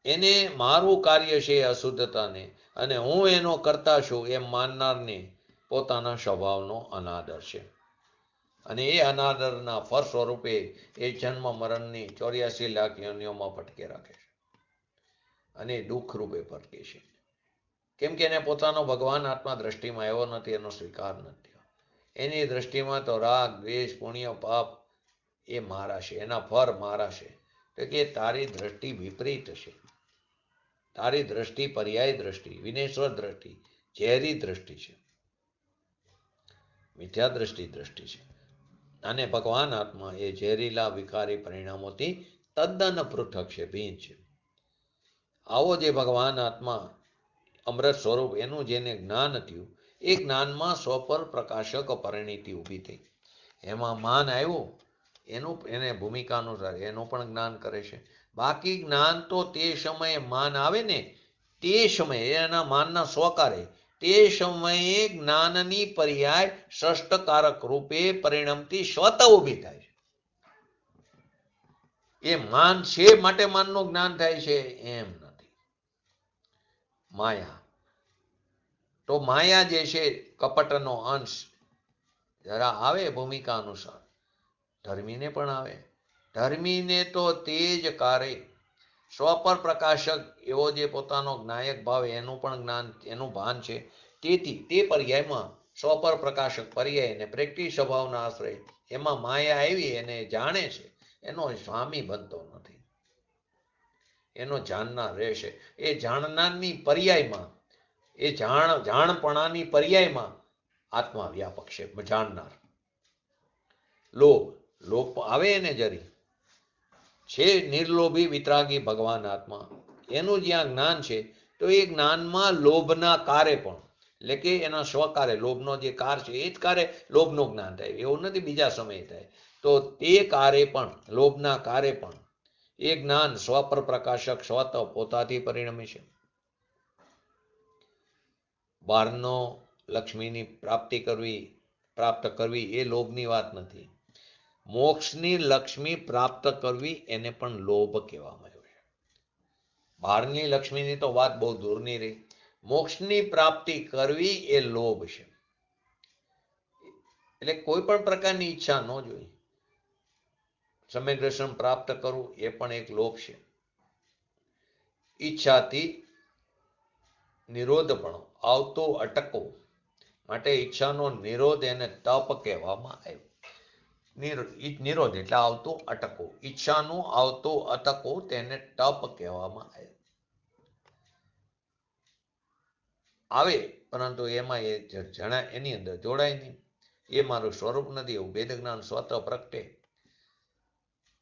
એને મારું કાર્ય છે અશુદ્ધતાને અને હું એનો કરતા છું એમ માનનારને પોતાના સ્વભાવનો અનાદર છે. અને એ અનાદરના ફળ સ્વરૂપે એ જન્મ મરણની 84 લાખ યોનિઓમાં ભટકે રાખે છે અને દુઃખ રૂપે ભટકે છે. કેમ કે એને પોતાનો ભગવાન આત્મા દ્રષ્ટિમાં આવ્યો નથી, એનો સ્વીકાર નથી. એની દ્રષ્ટિમાં તો રાગ દ્વેષ પુણ્ય પાપ એ મારા છે, એના ફળ મારા છે. તો કે તારી દ્રષ્ટિ વિપરીત છે. તારી દ્રષ્ટિ પર્યાય દ્રષ્ટિ, વિનેશ્વર દ્રષ્ટિ, ઝેરી દ્રષ્ટિ છે, મિથ્યા દ્રષ્ટિ છે. અને ભગવાન આત્મા એ ઝેરીલા વિકારી પરિણામોથી તદ્દન પૃથક છે, ભિન્ન છે. આવો જે ભગવાન આત્મા અમૃત સ્વરૂપ એનું જેને જ્ઞાન થયું એ જ્ઞાનમાં સ્વપર પ્રકાશક પરિણીતિ ઊભી થઈ. એમાં માન આવ્યું, એને ભૂમિકા અનુસાર એનું પણ જ્ઞાન કરે છે. બાકી જ્ઞાન તો તે સમયે માન આવે ને તે સમયે એના માનના સ્વકારે તે સમયે જ્ઞાનની પર્યાય ષષ્ટકારક રૂપે પરિણમતી સ્વત ઊભી થાય છે. એ માન છે માટે માનનું જ્ઞાન થાય છે એમ નથી. માયા તો માયા જે છે કપટનો અંશ જરા આવે ભૂમિકા અનુસાર, ધર્મીને પણ આવે. ધર્મીને તો તે જ કારે સ્વપર પ્રકાશક એવો જે પોતાનો જ્ઞાયક ભાવ એનું પણ જ્ઞાન એનું ભાન છે. તેથી તે પર્યાયમાં સ્વપર પ્રકાશક પર્યાય અને પ્રેક્ટિસ સ્વભાવના આશ્રય એમાં માયા આવી એને જાણે છે, એનો સ્વામી બનતો નથી, એનો જાણનાર રહેશે. એ જાણનારની પર્યાયમાં એ જાણપણાની પર્યાયમાં આત્મા વ્યાપક છે. જાણનાર લોભ આવે એને જરી છે નિર્લોભી વિતરાગી ભગવાન આત્મા એનું જ્યાં જ્ઞાન છે તો એ જ્ઞાનમાં લોભના કારે પણ એટલે કે એના સ્વકારે લોભનો જે કાર છે એ જ કારે લોભનું જ્ઞાન થાય, એવું નથી બીજા સમયે થાય. તો તે કારે પણ લોભના કારે પણ એ જ્ઞાન સ્વપર પ્રકાશક સ્વત પોતાથી પરિણમે છે. બહારનો લક્ષ્મીની પ્રાપ્ત કરવી એ લોભની વાત નથી. મોક્ષની લક્ષ્મી પ્રાપ્ત કરવી એને પણ લોભ કહેવામાં આવ્યો છે. બહારની લક્ષ્મીની તો વાત બહુ દૂરની રહી. મોક્ષની પ્રાપ્તિ કરવી એ લોભ છે. એટલે કોઈ પણ પ્રકારની ઈચ્છા ન જોઈ. સમ્યક દર્શન પ્રાપ્ત કરવું એ પણ એક લોભ છે. ઈચ્છાથી નિરોધપણો આવતો અટકવો માટે ઈચ્છાનો નિરોધ એને તપ કહેવામાં આવ્યો. નિરોધ એટલે આવતો અટકો, ઈચ્છાનું આવતો અટકો તેને તપ કહેવામાં આવે. પરંતુ એમાં એ જણા એની અંદર જોડાય નહીં. એ મારું સ્વરૂપ નથી એવું વેદ જ્ઞાન સ્વતઃ પ્રગટે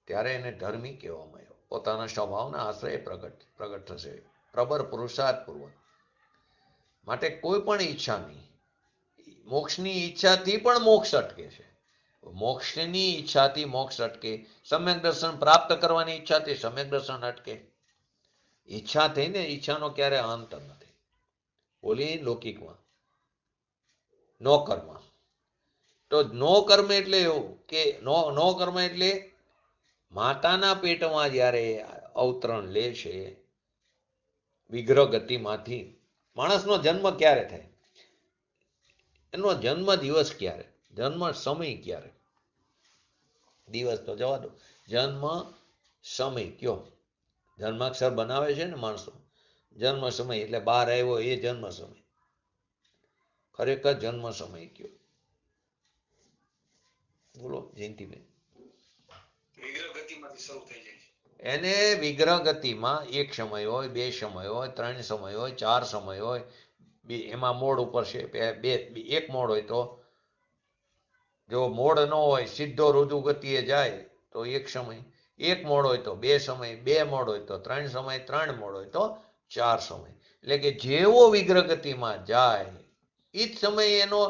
ત્યારે એને ધર્મી કહેવામાં આવ્યો. પોતાના સ્વભાવના આશ્રય પ્રગટ થશે પ્રબળ પુરુષાર્થ પૂર્વક. માટે કોઈ પણ ઈચ્છા નહીં. મોક્ષની ઈચ્છાથી પણ મોક્ષ અટકે છે. મોક્ષની ઈચ્છાથી મોક્ષ અટકે, સમ્યક દર્શન પ્રાપ્ત કરવાની ઈચ્છાથી સમ્યક દર્શન અટકે. ઈચ્છા થઈને ઈચ્છાનો ક્યારે અંત નથી. બોલી લૌકિકમાં નો કર્મ. તો નો કર્મ એટલે એવું કે નો કર્મ એટલે માતાના પેટમાં જ્યારે અવતરણ લે છે વિગ્રહ ગતિમાંથી, માણસનો જન્મ ક્યારે થાય, એનો જન્મ દિવસ ક્યારે, જન્મ સમય ક્યારે, દિવસ તો જવા દો, જન્મ સમય કયો. જન્માક્ષર બનાવે છે ને માણસો, જન્મ સમય એટલે બહાર આવ્યો એ જન્મ સમય. ખરેખર જન્મ સમય કયો બોલો જયંતિબેન? વિગ્રહ ગતિમાંથી શરૂ થઈ જાય છે એને વિગ્રહ ગતિમાં એક સમય હોય, બે સમય હોય, ત્રણ સમય હોય, ચાર સમય હોય, એમાં મોડ ઉપર છે. એક મોડ હોય તો જો મોડ ન હોય સીધો રુજુ ગતિએ જાય તો એક સમય, એક મોડ હોય તો બે સમય, બે મોડ હોય તો ત્રણ સમય, ત્રણ મોડ હોય તો ચાર સમય. એટલે કે જેવો વિગ્રહ ગતિમાં જાય એ જ સમયે એનો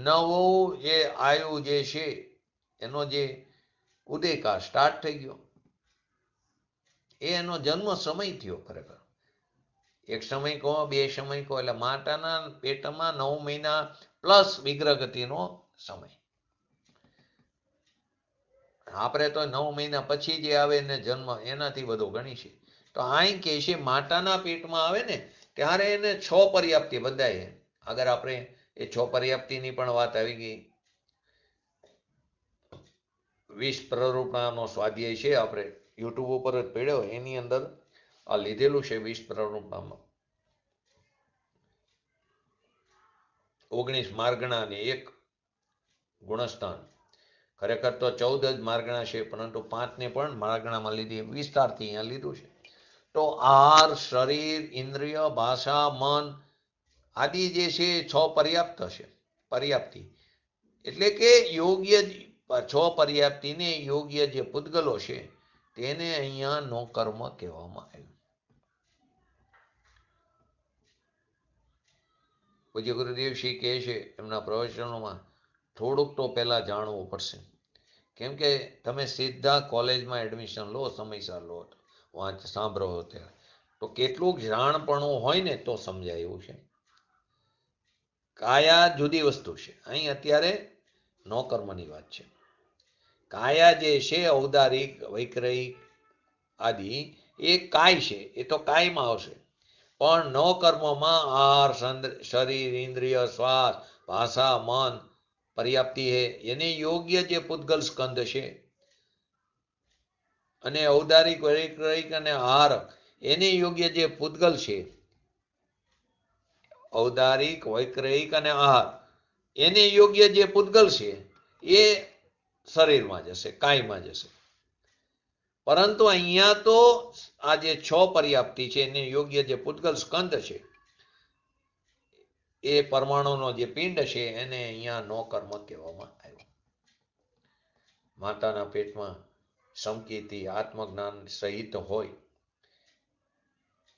નવો જે આયુ જે છે એનો જે ઉદયકાળ સ્ટાર્ટ થઈ ગયો, એનો જન્મ સમય થયો. ખરેખર એક સમય કહો, બે સમય કહો, એટલે માતાના પેટમાં 9 મહિના પ્લસ વિગ્રહ ગતિનો સમય. આપણે તો 9 મહિના પછી જે આવે ને જન્મ એનાથી બધું ગણી છે. તો અહીં કે છે માતાના પેટમાં આવે ને ત્યારે એને 6 પર્યાપ્તિ બધાય. અગર આપણે એ 6 પર્યાપ્તિની પણ વાત આવી ગઈ. 20 પ્રરૂપણાનો સ્વાધ્યાય છે, આપણે યુટ્યુબ ઉપર જ પડ્યો, એની અંદર આ લીધેલું છે. 20 પ્રરૂપણામાં 19 માર્ગણા અને 1 ગુણસ્થાન. ખરેખર તો 14 જ માર્ગણા છે, પરંતુ 5 ને પણ માર્ગણામાં લીધી, વિસ્તારથી અહીંયા લીધું છે. તો આહાર, શરીર, ઇન્દ્રિય, ભાષા, મન આદિ જે છે 6 પર્યાપ્ત છે. પર્યાપ્તિ એટલે કે યોગ્ય 6 પર્યાપ્તિને યોગ્ય જે પૂતગલો છે તેને અહીંયા નો કર્મ કહેવામાં આવ્યું. પૂજ્ય ગુરુદેવશ્રી કહે છે એમના પ્રવચનોમાં થોડુંક તો પહેલા જાણવું પડશે. કેમ કે તમે સીધા કોલેજમાં એડમિશન લો, સમયસર લો, વાંચ સાંભળો ત્યારે તો કેટલુંક જાણપણું હોય ને તો સમજાય એવું છે. કાયા જુદી વસ્તુ છે. અહીં અત્યારે નો કર્મની વાત છે. કાયા જે છે ઔદારિક, વૈક્રયિક આદિ એ કાય છે, એ તો કાયમાં આવશે. પણ નો કર્મમાં આહાર, શરીર, ઇન્દ્રિય, શ્વાસ, ભાષા, મન પર્યાપ્તિ હે એને યોગ્ય જે પૂતગલ સ્કંદ છે અને ઔદારિક, વૈક્રયિક અને આહારક એને યોગ્ય જે પૂતગલ છે, ઔદારિક, વૈક્રયિક અને આહાર એને યોગ્ય જે પૂતગલ છે એ શરીરમાં જશે, કાયમાં જશે. પરંતુ અહીંયા તો આ જે 6 પર્યાપ્તિ છે એને યોગ્ય જે પૂતગલ સ્કંદ છે એ પરમાણુનો જે પિંડ છે એને અહીંયા નો કર્મ કહેવામાં આવ્યો. માતાના પેટમાં સમકીતી આત્મજ્ઞાન સહિત હોય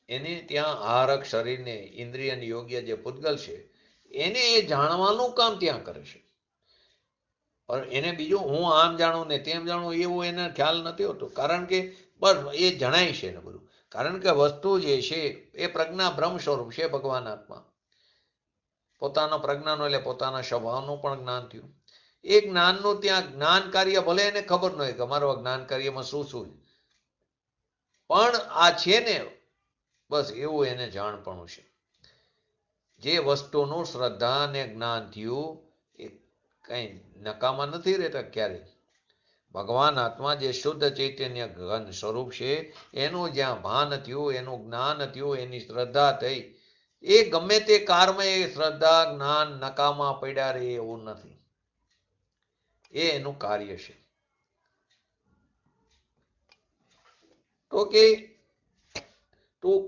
એને ત્યાં આહારક શરીરને ઇન્દ્રિયને યોગ્ય જે પૂતગલ છે એને એ જાણવાનું કામ ત્યાં કરે છે. પણ એને બીજું હું આમ જાણું ને તેમ જાણું એવું એને ખ્યાલ નથી હોતો. કારણ કે બસ એ જણાય છે ને બધું. કારણ કે વસ્તુ જે છે એ પ્રજ્ઞા બ્રહ્મ સ્વરૂપ છે, ભગવાન આત્મા. પોતાના પ્રજ્ઞાનો એટલે પોતાના સ્વભાવનું પણ જ્ઞાન થયું. એ જ્ઞાનનું ત્યાં જ્ઞાન કાર્ય ભલે એને ખબર ન હોય કે અમારો જ્ઞાન કાર્યમાં શું શું, પણ આ છે ને બસ એવું એને જાણપણું છે. જે વસ્તુનું શ્રદ્ધા અને જ્ઞાન થયું એ કઈ નકામા નથી રહેતા ક્યારેય. ભગવાન આત્મા જે શુદ્ધ ચૈતન્ય ઘન સ્વરૂપ છે એનું જ્યાં ભાન થયું, એનું જ્ઞાન થયું, એની શ્રદ્ધા થઈ, એ ગમે તે કારમાં એ શ્રદ્ધા જ્ઞાન નકામા પડ્યા રહે એવું નથી. એ એનું કાર્ય છે. તો કે તું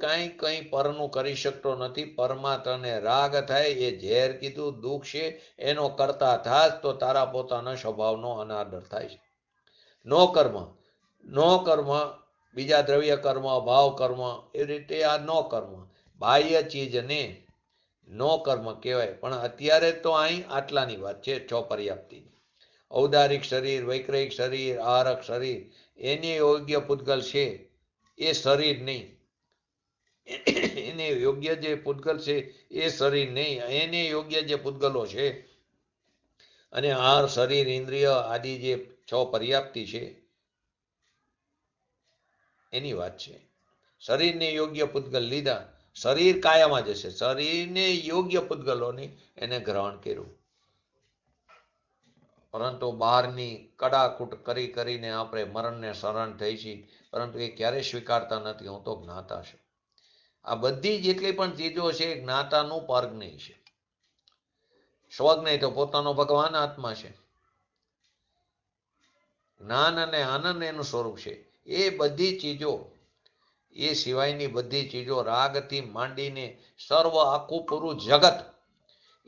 કઈ પરનું કરી શકતો નથી. પરમાં તને રાગ થાય એ ઝેર કીધું, દુઃખ છે એનો કરતા થાસ તો તારા પોતાના સ્વભાવનો અનાદર થાય છે. નો કર્મ બીજા દ્રવ્ય કર્મ, ભાવ કર્મ એ રીતે આ નો કર્મ બાહ્ય ચીજને નો કર્મ કહેવાય. પણ અત્યારે તો અહીં આટલાની વાત છે 6 પર્યાપ્તિ. ઔદારિક શરીર, વૈક્રયિક શરીર, આહારક શરીર એને યોગ્ય પૂતગલ છે એ શરીર નહીં. એને યોગ્ય જે પૂતગલ છે એ શરીર નહીં, એને યોગ્ય જે પૂતગલો છે અને આહાર, શરીર, ઇન્દ્રિય આદિ જે 6 પર્યાપ્તિ છે એની વાત છે. શરીરને યોગ્ય પૂતગલ લીધા, શરીર કાયામાં જશે. શરીરને યોગ્ય પૂતગલોની એને ગ્રહણ કર્યું. પરંતુ બહારની કડાકૂટ કરીને આપણે મરણને શરણ થઈ છીએ, પરંતુ એ ક્યારેય સ્વીકારતા નથી. હું તો જ્ઞાતા છું. આ બધી જેટલી પણ ચીજો છે જ્ઞાતાનું પરજ્ઞેય છે. સ્વજ્ઞેય તો પોતાનો ભગવાન આત્મા છે. જ્ઞાન અને આનંદ એનું સ્વરૂપ છે. એ બધી ચીજો, એ સિવાયની બધી ચીજો, રાગથી માંડીને સર્વ આખું પૂરું જગત,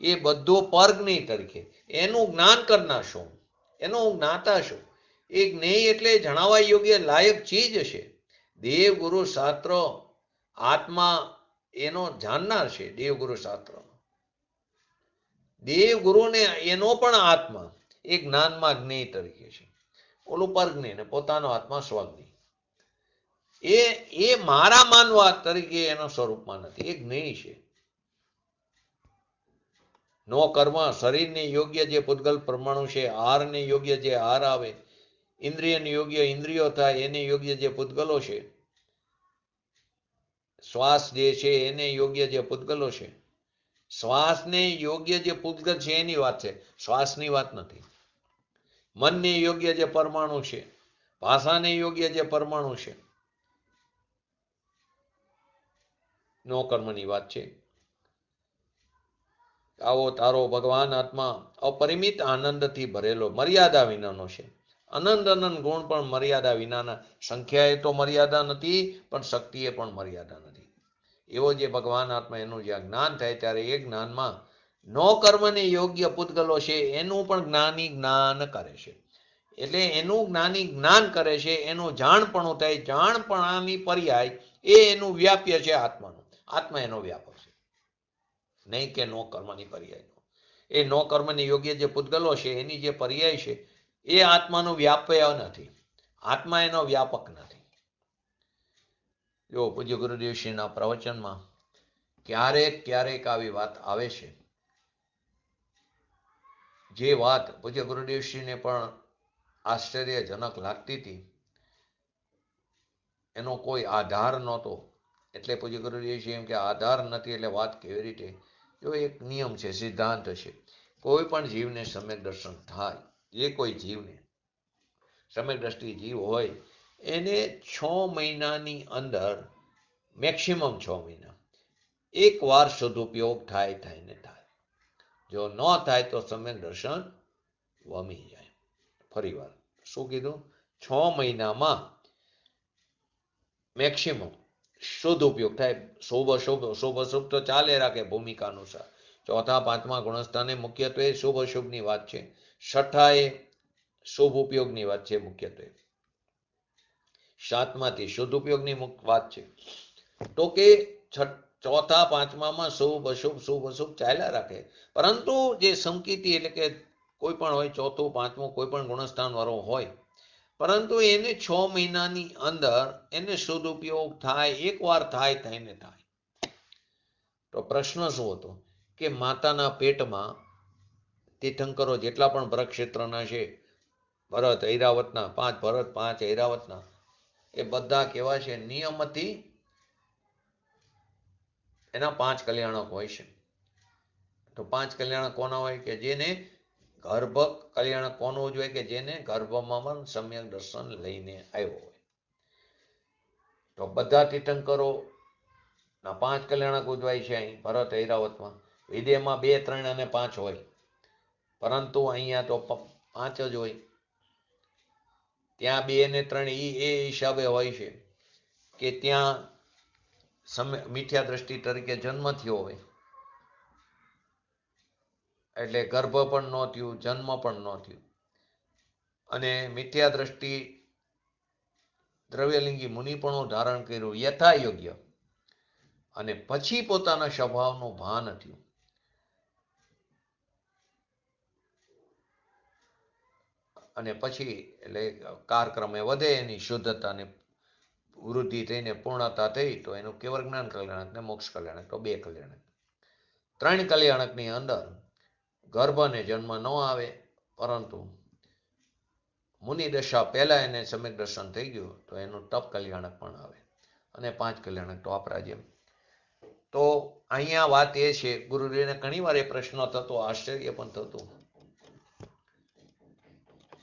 એ બધું પરજ્ઞેય તરીકે, એનું જ્ઞાન કરનાર શું, એનો જ્ઞાતા શું, એ જ્ઞેય એટલે જણાવવા યોગ્ય લાયક ચીજ છે. દેવ ગુરુ શાસ્ત્ર આત્મા એનો જાણનાર છે. દેવગુરુ શાસ્ત્ર દેવગુરુને એનો પણ આત્મા એ જ્ઞાનમાં જ્ઞેય તરીકે છે. ઓલું પરજ્ઞેય ને પોતાનો આત્મા સ્વજ્ઞેય, એ મારા માનવા તરીકે એનો સ્વરૂપમાં નથી, એ જ્ઞેય છે. નો કર્મ, શરીરને યોગ્ય જે પૂતગલ પરમાણુ છે, આહારને યોગ્ય જે આહાર આવે, ઇન્દ્રિયને યોગ્ય ઇન્દ્રિયો થાય, એને યોગ્ય જે પૂતગલો છે, શ્વાસ જે છે એને યોગ્ય જે પૂતગલો છે, શ્વાસને યોગ્ય જે પૂતગલ છે એની વાત છે, શ્વાસની વાત નથી. મનને યોગ્ય જે પરમાણુ છે, ભાષાને યોગ્ય જે પરમાણુ છે, નો કર્મની વાત છે. આવો તારો ભગવાન આત્મા અપરિમિત આનંદથી ભરેલો, મર્યાદા વિનાનો છે. અનંત અનંત ગુણ પણ મર્યાદા વિનાના, સંખ્યાએ તો મર્યાદા નથી, પણ શક્તિએ પણ મર્યાદા નથી. એવો જે ભગવાન આત્મા, એનું જ્યાં જ્ઞાન થાય ત્યારે એ જ્ઞાનમાં નો કર્મને યોગ્ય પૂતગલો છે એનું પણ જ્ઞાની જ્ઞાન કરે છે. એટલે એનું જ્ઞાની જ્ઞાન કરે છે, એનું જાણપણું થાય, જાણપણાની પર્યાય એ એનું વ્યાપ્ય છે આત્માનું. આત્મા એનો વ્યાપક છે, નહીં કે નો કર્મની પર્યાય. એ નો કર્મની યોગ્ય જે પૂતગલો છે એની જે પર્યાય છે એ આત્માનું વ્યાપ્ય નથી, આત્મા એનો વ્યાપક નથી. જો પૂજ્ય ગુરુદેવશ્રીના પ્રવચનમાં ક્યારેક ક્યારેક આવી વાત આવે છે, જે વાત પૂજ્ય ગુરુદેવશ્રીને પણ આશ્ચર્યજનક લાગતી હતી. એનો કોઈ આધાર નહોતો, એટલે પૂજ્ય ગુરુદેવશ્રી એમ કે આધાર નથી એટલે વાત કેવી રીતે? જો એક નિયમ છે, સિદ્ધાંત છે, કોઈ પણ જીવને સમ્યક દર્શન થાય, જે કોઈ જીવને સમ્યક દ્રષ્ટિ જીવ હોય એને 6 મહિનાની અંદર, મેક્સિમમ 6 મહિના, એક વાર સદુપયોગ થાય ને થાય. જો ન થાય તો સમ્યક દર્શન વમી જાય. ફરી વાર શું કીધું? 6 મહિનામાં મેક્સિમમ શુદ્ધ ઉપયોગ થાય. શુભ અશુભ તો ચાલે રાખે ભૂમિકા અનુસાર. ચોથા પાંચમા ગુણસ્થાને મુખ્યત્વે શુભ અશુભની વાત છે, છઠ્ઠા એ શુભ ઉપયોગની વાત છે મુખ્યત્વે, સાતમાથી શુદ્ધ ઉપયોગની વાત છે. તો કે ચોથા પાંચમામાં શુભ અશુભ ચાલ્યા રાખે. પરંતુ જે સંકિતી એટલે કે કોઈ પણ હોય, ચોથું પાંચમું કોઈ પણ ગુણસ્થાન વાળો હોય, પરંતુ એને 6 મહિનાની અંદર એને શુદ્ધ ઉપયોગ થાય, એક વાર થાય ને થાય. તો પ્રશ્ન શું હતો કે માતાના પેટમાં તીર્થંકરો જેટલા પણ ભરત ક્ષેત્રના છે, ભરત ઐરાવતના 5 ભરત 5 ઐરાવતના, એ બધા કેવા છે? નિયમથી એના 5 કલ્યાણક હોય છે. તો 5 કલ્યાણક કોના હોય? કે જેને ગર્ભ કલ્યાણક કોનું જોઈએ? કે જેને ગર્ભમાં સમ્યક દર્શન લઈને આવ્યો હોય. તો બધા તીર્થંકરો ના 5 કલ્યાણક ઉજવાય છે અહીં ભરત ઐરાવતમાં. વિદેહમાં 2, 3 અને 5 હોય, પરંતુ અહીંયા તો 5 જ હોય. ત્યાં 2 ને 3 એ હિસાબે હોય છે કે ત્યાં મિથ્યા દ્રષ્ટિ તરીકે જન્મ થયો હોય, એટલે ગર્ભ પણ ન થયું, જન્મ પણ ન થયું, અને મિથ્યા દ્રષ્ટિ દ્રવ્યલિંગી મુનિપણું ધારણ કર્યું યથા યોગ્ય, અને પછી પોતાના સ્વભાવનું ભાન થયું. અને પછી એટલે કાળક્રમે વધે એની શુદ્ધતાને વૃદ્ધિ થઈને પૂર્ણતા થઈ, તો એનું કેવળ જ્ઞાન કલ્યાણક ને મોક્ષ કલ્યાણક, તો 2 કલ્યાણક. 3 કલ્યાણકની અંદર ગર્ભ અને જન્મ ન આવે, પરંતુ મુનિ દશા પહેલા એને સમ્યક દર્શન થઈ ગયું તો એનું તપ કલ્યાણક પણ આવે, અને 5 કલ્યાણક તો આપણા જેમ. તો અહીંયા વાત એ છે, ગુરુદેવને ઘણી વાર એ પ્રશ્ન થતો, આશ્ચર્ય પણ થતું,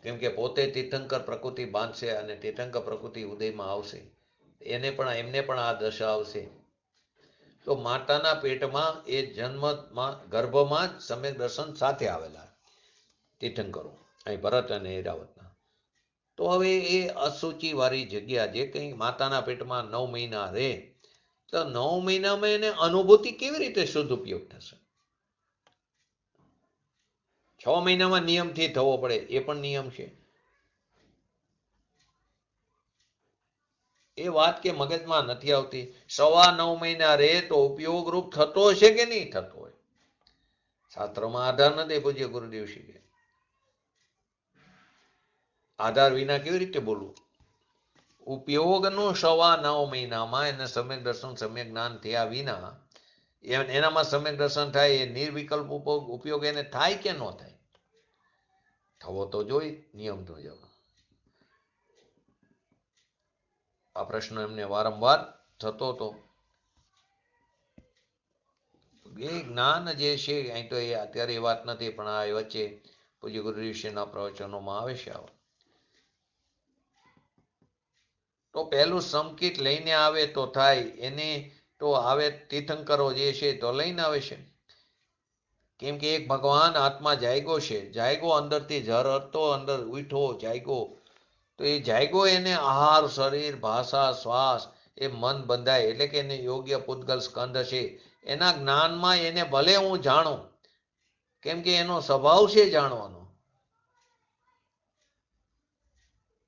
કેમ કે પોતે તીર્થંકર પ્રકૃતિ બાંધશે અને તીર્થંકર પ્રકૃતિ ઉદયમાં આવશે, એમને પણ આ દશા આવશે. તો માતાના પેટમાં એ જન્મમાં ગર્ભમાં જ સમ્યક દર્શન સાથે આવેલા તીર્થંકરો અહીં ભરત અને ઐરાવતના. તો હવે એ અસુચિ વાળી જગ્યા જે કંઈ માતાના પેટમાં 9 મહિના રહે, તો 9 મહિનામાં એને અનુભૂતિ કેવી રીતે શુદ્ધ ઉપયોગ થશે? 6 મહિનામાં નિયમથી થવો પડે, એ પણ નિયમ છે. એ વાત કે મગજમાં નથી આવતી. 9.25 મહિના રહે તો ઉપયોગ રૂપ થતો હશે કે નહીં થતો હોય? શાસ્ત્રમાં આધાર નથી. પૂજ્ય ગુરુદેવ શીખે આધાર વિના કેવી રીતે બોલવું? ઉપયોગનું 9.25 મહિનામાં એને સમ્યક દર્શન સમ્યક જ્ઞાન થયા વિના એનામાં સમ્યક દર્શન થાય, એ નિર્વિકલ્પ ઉપયોગ એને થાય કે ન થાય? થવો તો જોઈ નિયમ તો જવો. આ પ્રશ્ન એમને વારંવાર થતો હતો. એ જ્ઞાન જે છે અહીં તો એ અત્યારે એ વાત નથી, પણ આ વચ્ચે પૂજ્ય ગુરુ ઋષિના પ્રવચનોમાં આવે છે. તો પહેલું સંકિત લઈને આવે તો થાય, એને તો આવે તીર્થંકરો જે છે તો લઈને આવે છે. કેમ કે એક ભગવાન આત્મા જાયગો છે, જાયગો અંદરથી જર હતો, અંદર ઉઠો જાયગો, તો એ જાયગો એને આહાર, શરીર, ભાષા, શ્વાસ, એ મન બંધાય એટલે કે એને યોગ્ય પૂતગલ સ્કંદ છે, એના જ્ઞાનમાં એને ભલે હું જાણું, કેમ કે એનો સ્વભાવ છે જાણવાનો.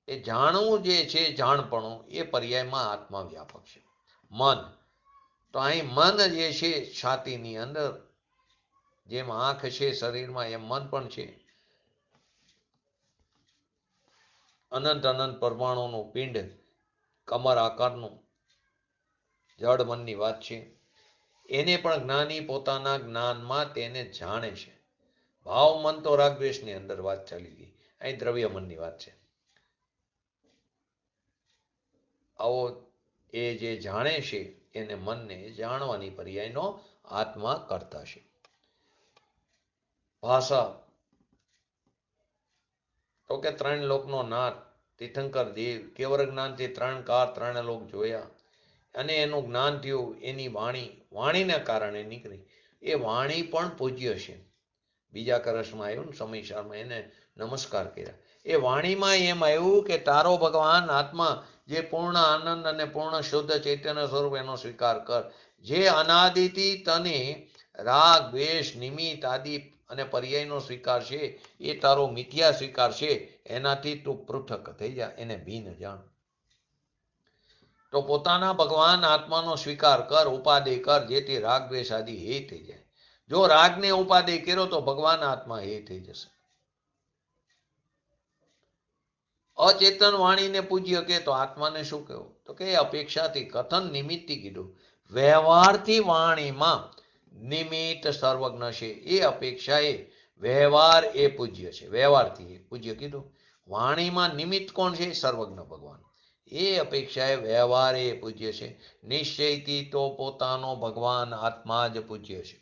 એ જાણવું જે છે જાણપણું, એ પર્યાયમાં આત્મા વ્યાપક છે. મન તો અહીં મન જે છે છાતીની અંદર, જેમ આંખ છે શરીરમાં, એમ મન પણ છે. અનંત અનંત પરમાણુનું પિંડ, કમર આકારનું જડ મનની વાત છે. એને પણ જ્ઞાની પોતાના જ્ઞાનમાં તેને જાણે છે. ભાવ મન તો રાગ દ્વેષની અંદર વાત ચાલી ગઈ, અહીં દ્રવ્ય મનની વાત છે. આવો એ જે જાણે છે એને મનને જાણવાની પર્યાયનો આત્મા કરતા છે. ભાષા તો કે 3 લોકનો નાથ તીર્થંકર દેવ કેવળ જ્ઞાનથી 3 કાર 3 લોક જોયા, અને એનું જ્ઞાન થયું. એની વાણીના કારણે નીકળી. એ વાણી પણ પૂજ્ય છે. બીજા કરશમાં આવ્યું ને સમયસારમાં એને નમસ્કાર કર્યા. એ વાણીમાં એમ આવ્યું કે તારો ભગવાન આત્મા જે પૂર્ણ આનંદ અને પૂર્ણ શુદ્ધ ચૈતન્ય સ્વરૂપ, એનો સ્વીકાર કર. જે અનાદિથી તને રાગ દ્વેષ નિમિત્ત આદિ અને પર્યાયનો સ્વીકાર છે, એ તારો મિથ્યા સ્વીકાર છે. એનાથી તું પૃથક થઈ જા, એને ભીન જાણ. તો પોતાના ભગવાન આત્માનો સ્વીકાર કર, ઉપાદેય કર, જેથી રાગ દ્વેષ આદિ હે થઈ જાય. જો રાગને ઉપાદેય કર્યો તો ભગવાન આત્મા હે થઈ જશે. અચેતન વાણીને પૂજ્ય કે તો આત્માને શું કહેવું? તો કે અપેક્ષાથી, કથન નિમિત્તથી કીધું. વ્યવહારથી વાણીમાં નિમિત્ત સર્વજ્ઞ છે, એ અપેક્ષાએ વ્યવહાર એ પૂજ્ય છે. વ્યવહારથી પૂજ્ય કીધું. વાણીમાં નિમિત્ત કોણ છે? સર્વજ્ઞ ભગવાન. એ અપેક્ષાએ વ્યવહાર એ પૂજ્ય છે. નિશ્ચયથી તો પોતાનો ભગવાન આત્મા જ પૂજ્ય છે.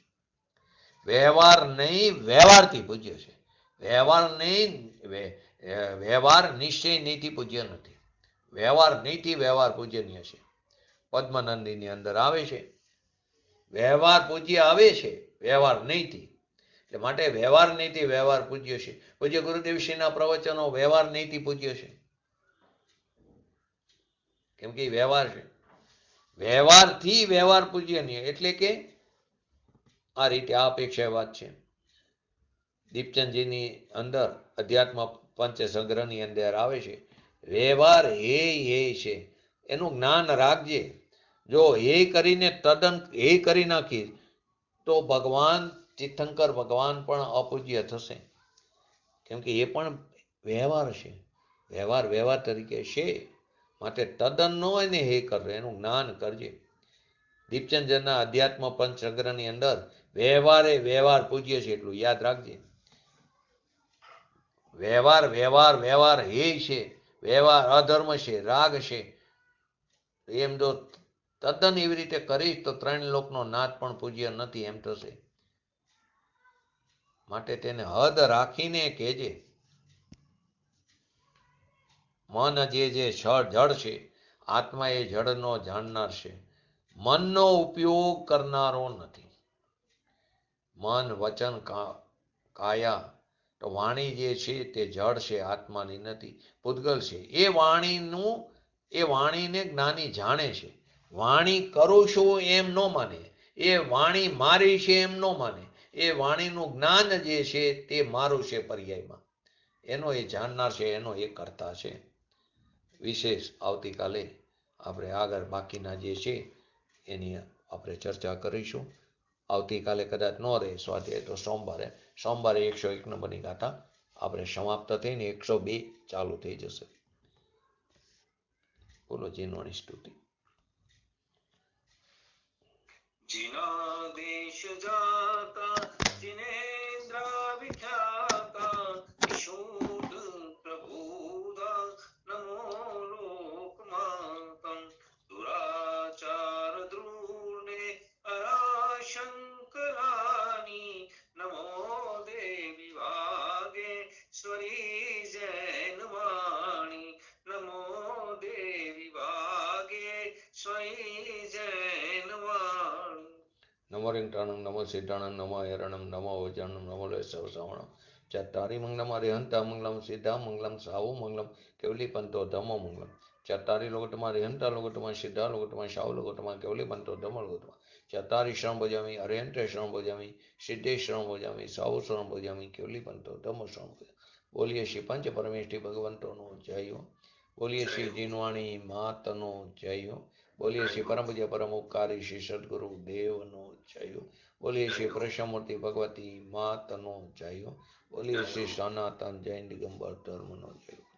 વ્યવહાર નહીં, વ્યવહારથી પૂજ્ય છે. વ્યવહાર નહીં, વ્યવહાર નિશ્ચય નીતિ પૂજ્ય નથી. વ્યવહાર નીતિ વ્યવહાર પૂજનીય છે. પદ્મનંદીની અંદર આવે છે, વ્યવહાર પૂજ્ય આવે છે, વ્યવહાર નીતિ. એટલે માટે વ્યવહાર નીતિ વ્યવહાર પૂજ્ય છે. પૂજ્ય ગુરુદેવશ્રીના પ્રવચનો વ્યવહાર નીતિ પૂજ્ય છે, કેમ કે વ્યવહાર છે. વ્યવહારથી વ્યવહાર પૂજ્યનીય એટલે કે આ રીતે આ અપેક્ષા વાત છે. દીપચંદજીની અંદર અધ્યાત્મ પંચસંગ્રહની અંદર આવે છે, વ્યવહાર હે છે, એનું જ્ઞાન રાખજે. જો હે કરીને તદ્દન હે કરી નાખી તો ભગવાન તીર્થંકર ભગવાન પણ અપૂજ્ય થશે, કેમ કે એ પણ વ્યવહાર છે. વ્યવહાર વ્યવહાર તરીકે છે, માટે તદ્દન ન હોય ને હે કરજો, એનું જ્ઞાન કરજે. દીપચંદના અધ્યાત્મ પંચસંગ્રહની અંદર વ્યવહારે વ્યવહાર પૂજ્ય છે, એટલું યાદ રાખજે. વ્યવહાર વ્યવહાર વ્યવહાર હે છે, વ્યવહાર અધર્મ છે, રાગ છે. એમ જો તદ્દન એવી રીતે કરીશ તો 3 લોકનો નાથ પણ પૂજ્ય નથી એમ થશે. માટે તેને હદ રાખીને કહેજે. મન જે જળ છે, આત્મા એ જળનો જાણનાર છે. મનનો ઉપયોગ કરનારો નથી. મન વચન કાયા તો વાણી જે છે તે જળ છે, આત્માની નથી, પૂતગલ છે. એ વાણીને જ્ઞાની જાણે છે. વાણી કરું છું એમ ન માને, એ વાણી મારી છે એમ ન માને, એ વાણીનું જ્ઞાન જે છે તે મારું છે પર્યાયમાં, એનો એ જાણનાર છે, એનો એ કરતા છે. વિશેષ આવતીકાલે આપણે આગળ બાકીના જે છે એની આપણે ચર્ચા કરીશું. આવતીકાલે કદાચ ન રહે સ્વાધ્યાય તો સોમવારે 101 નંબરની ગાથા આપણે સમાપ્ત થઈને 102 ચાલુ થઈ જશે. બોલો જીનવાણી સ્તુતિ. जिना देश जाता जिनेन्द्र विख्याता शुद्ध प्रभुदा नमो लोकमातं दुराचार द्रूणे अराशंकरानी नमो देवी वागेश्वरी जैनवाणी नमो देवी वागेश्वरी जैनवाणी. नमो रिंगटाणं नमो सिद्धाणं नमो हरणं नमो वजानं नमो लयसवसावणं चत्तारि मंगलम अरिहंता मंगलम सिद्धा मंगलम साहु मंगलम केवली पंतो धमो मंगलम चत्तारि लोकटमा अरिहंता लोकटमा सिद्धा लोकटमा साहु लोकटमा केवली पंतो धमो लोकटमा चत्तारि शरण भजामि अरिहंते शरण भजामि सिद्धे शरण भजामि साहु शरण भजामि केवली पंतो धमो शरण भजामि. बोलिए श्री पंच परमेष्ठी भगवंतोनो जय हो. बोलिए श्री जीनवाणी मातनो जय हो. बोलिए श्री परम पूज्य परम उपकारी श्री सदगुरु देवनो जय हो. बोलिए श्री प्रसमूर्ति भगवती मातनो जय हो. बोलिए श्री सनातन जैन दिगंबर धर्मनो जय हो.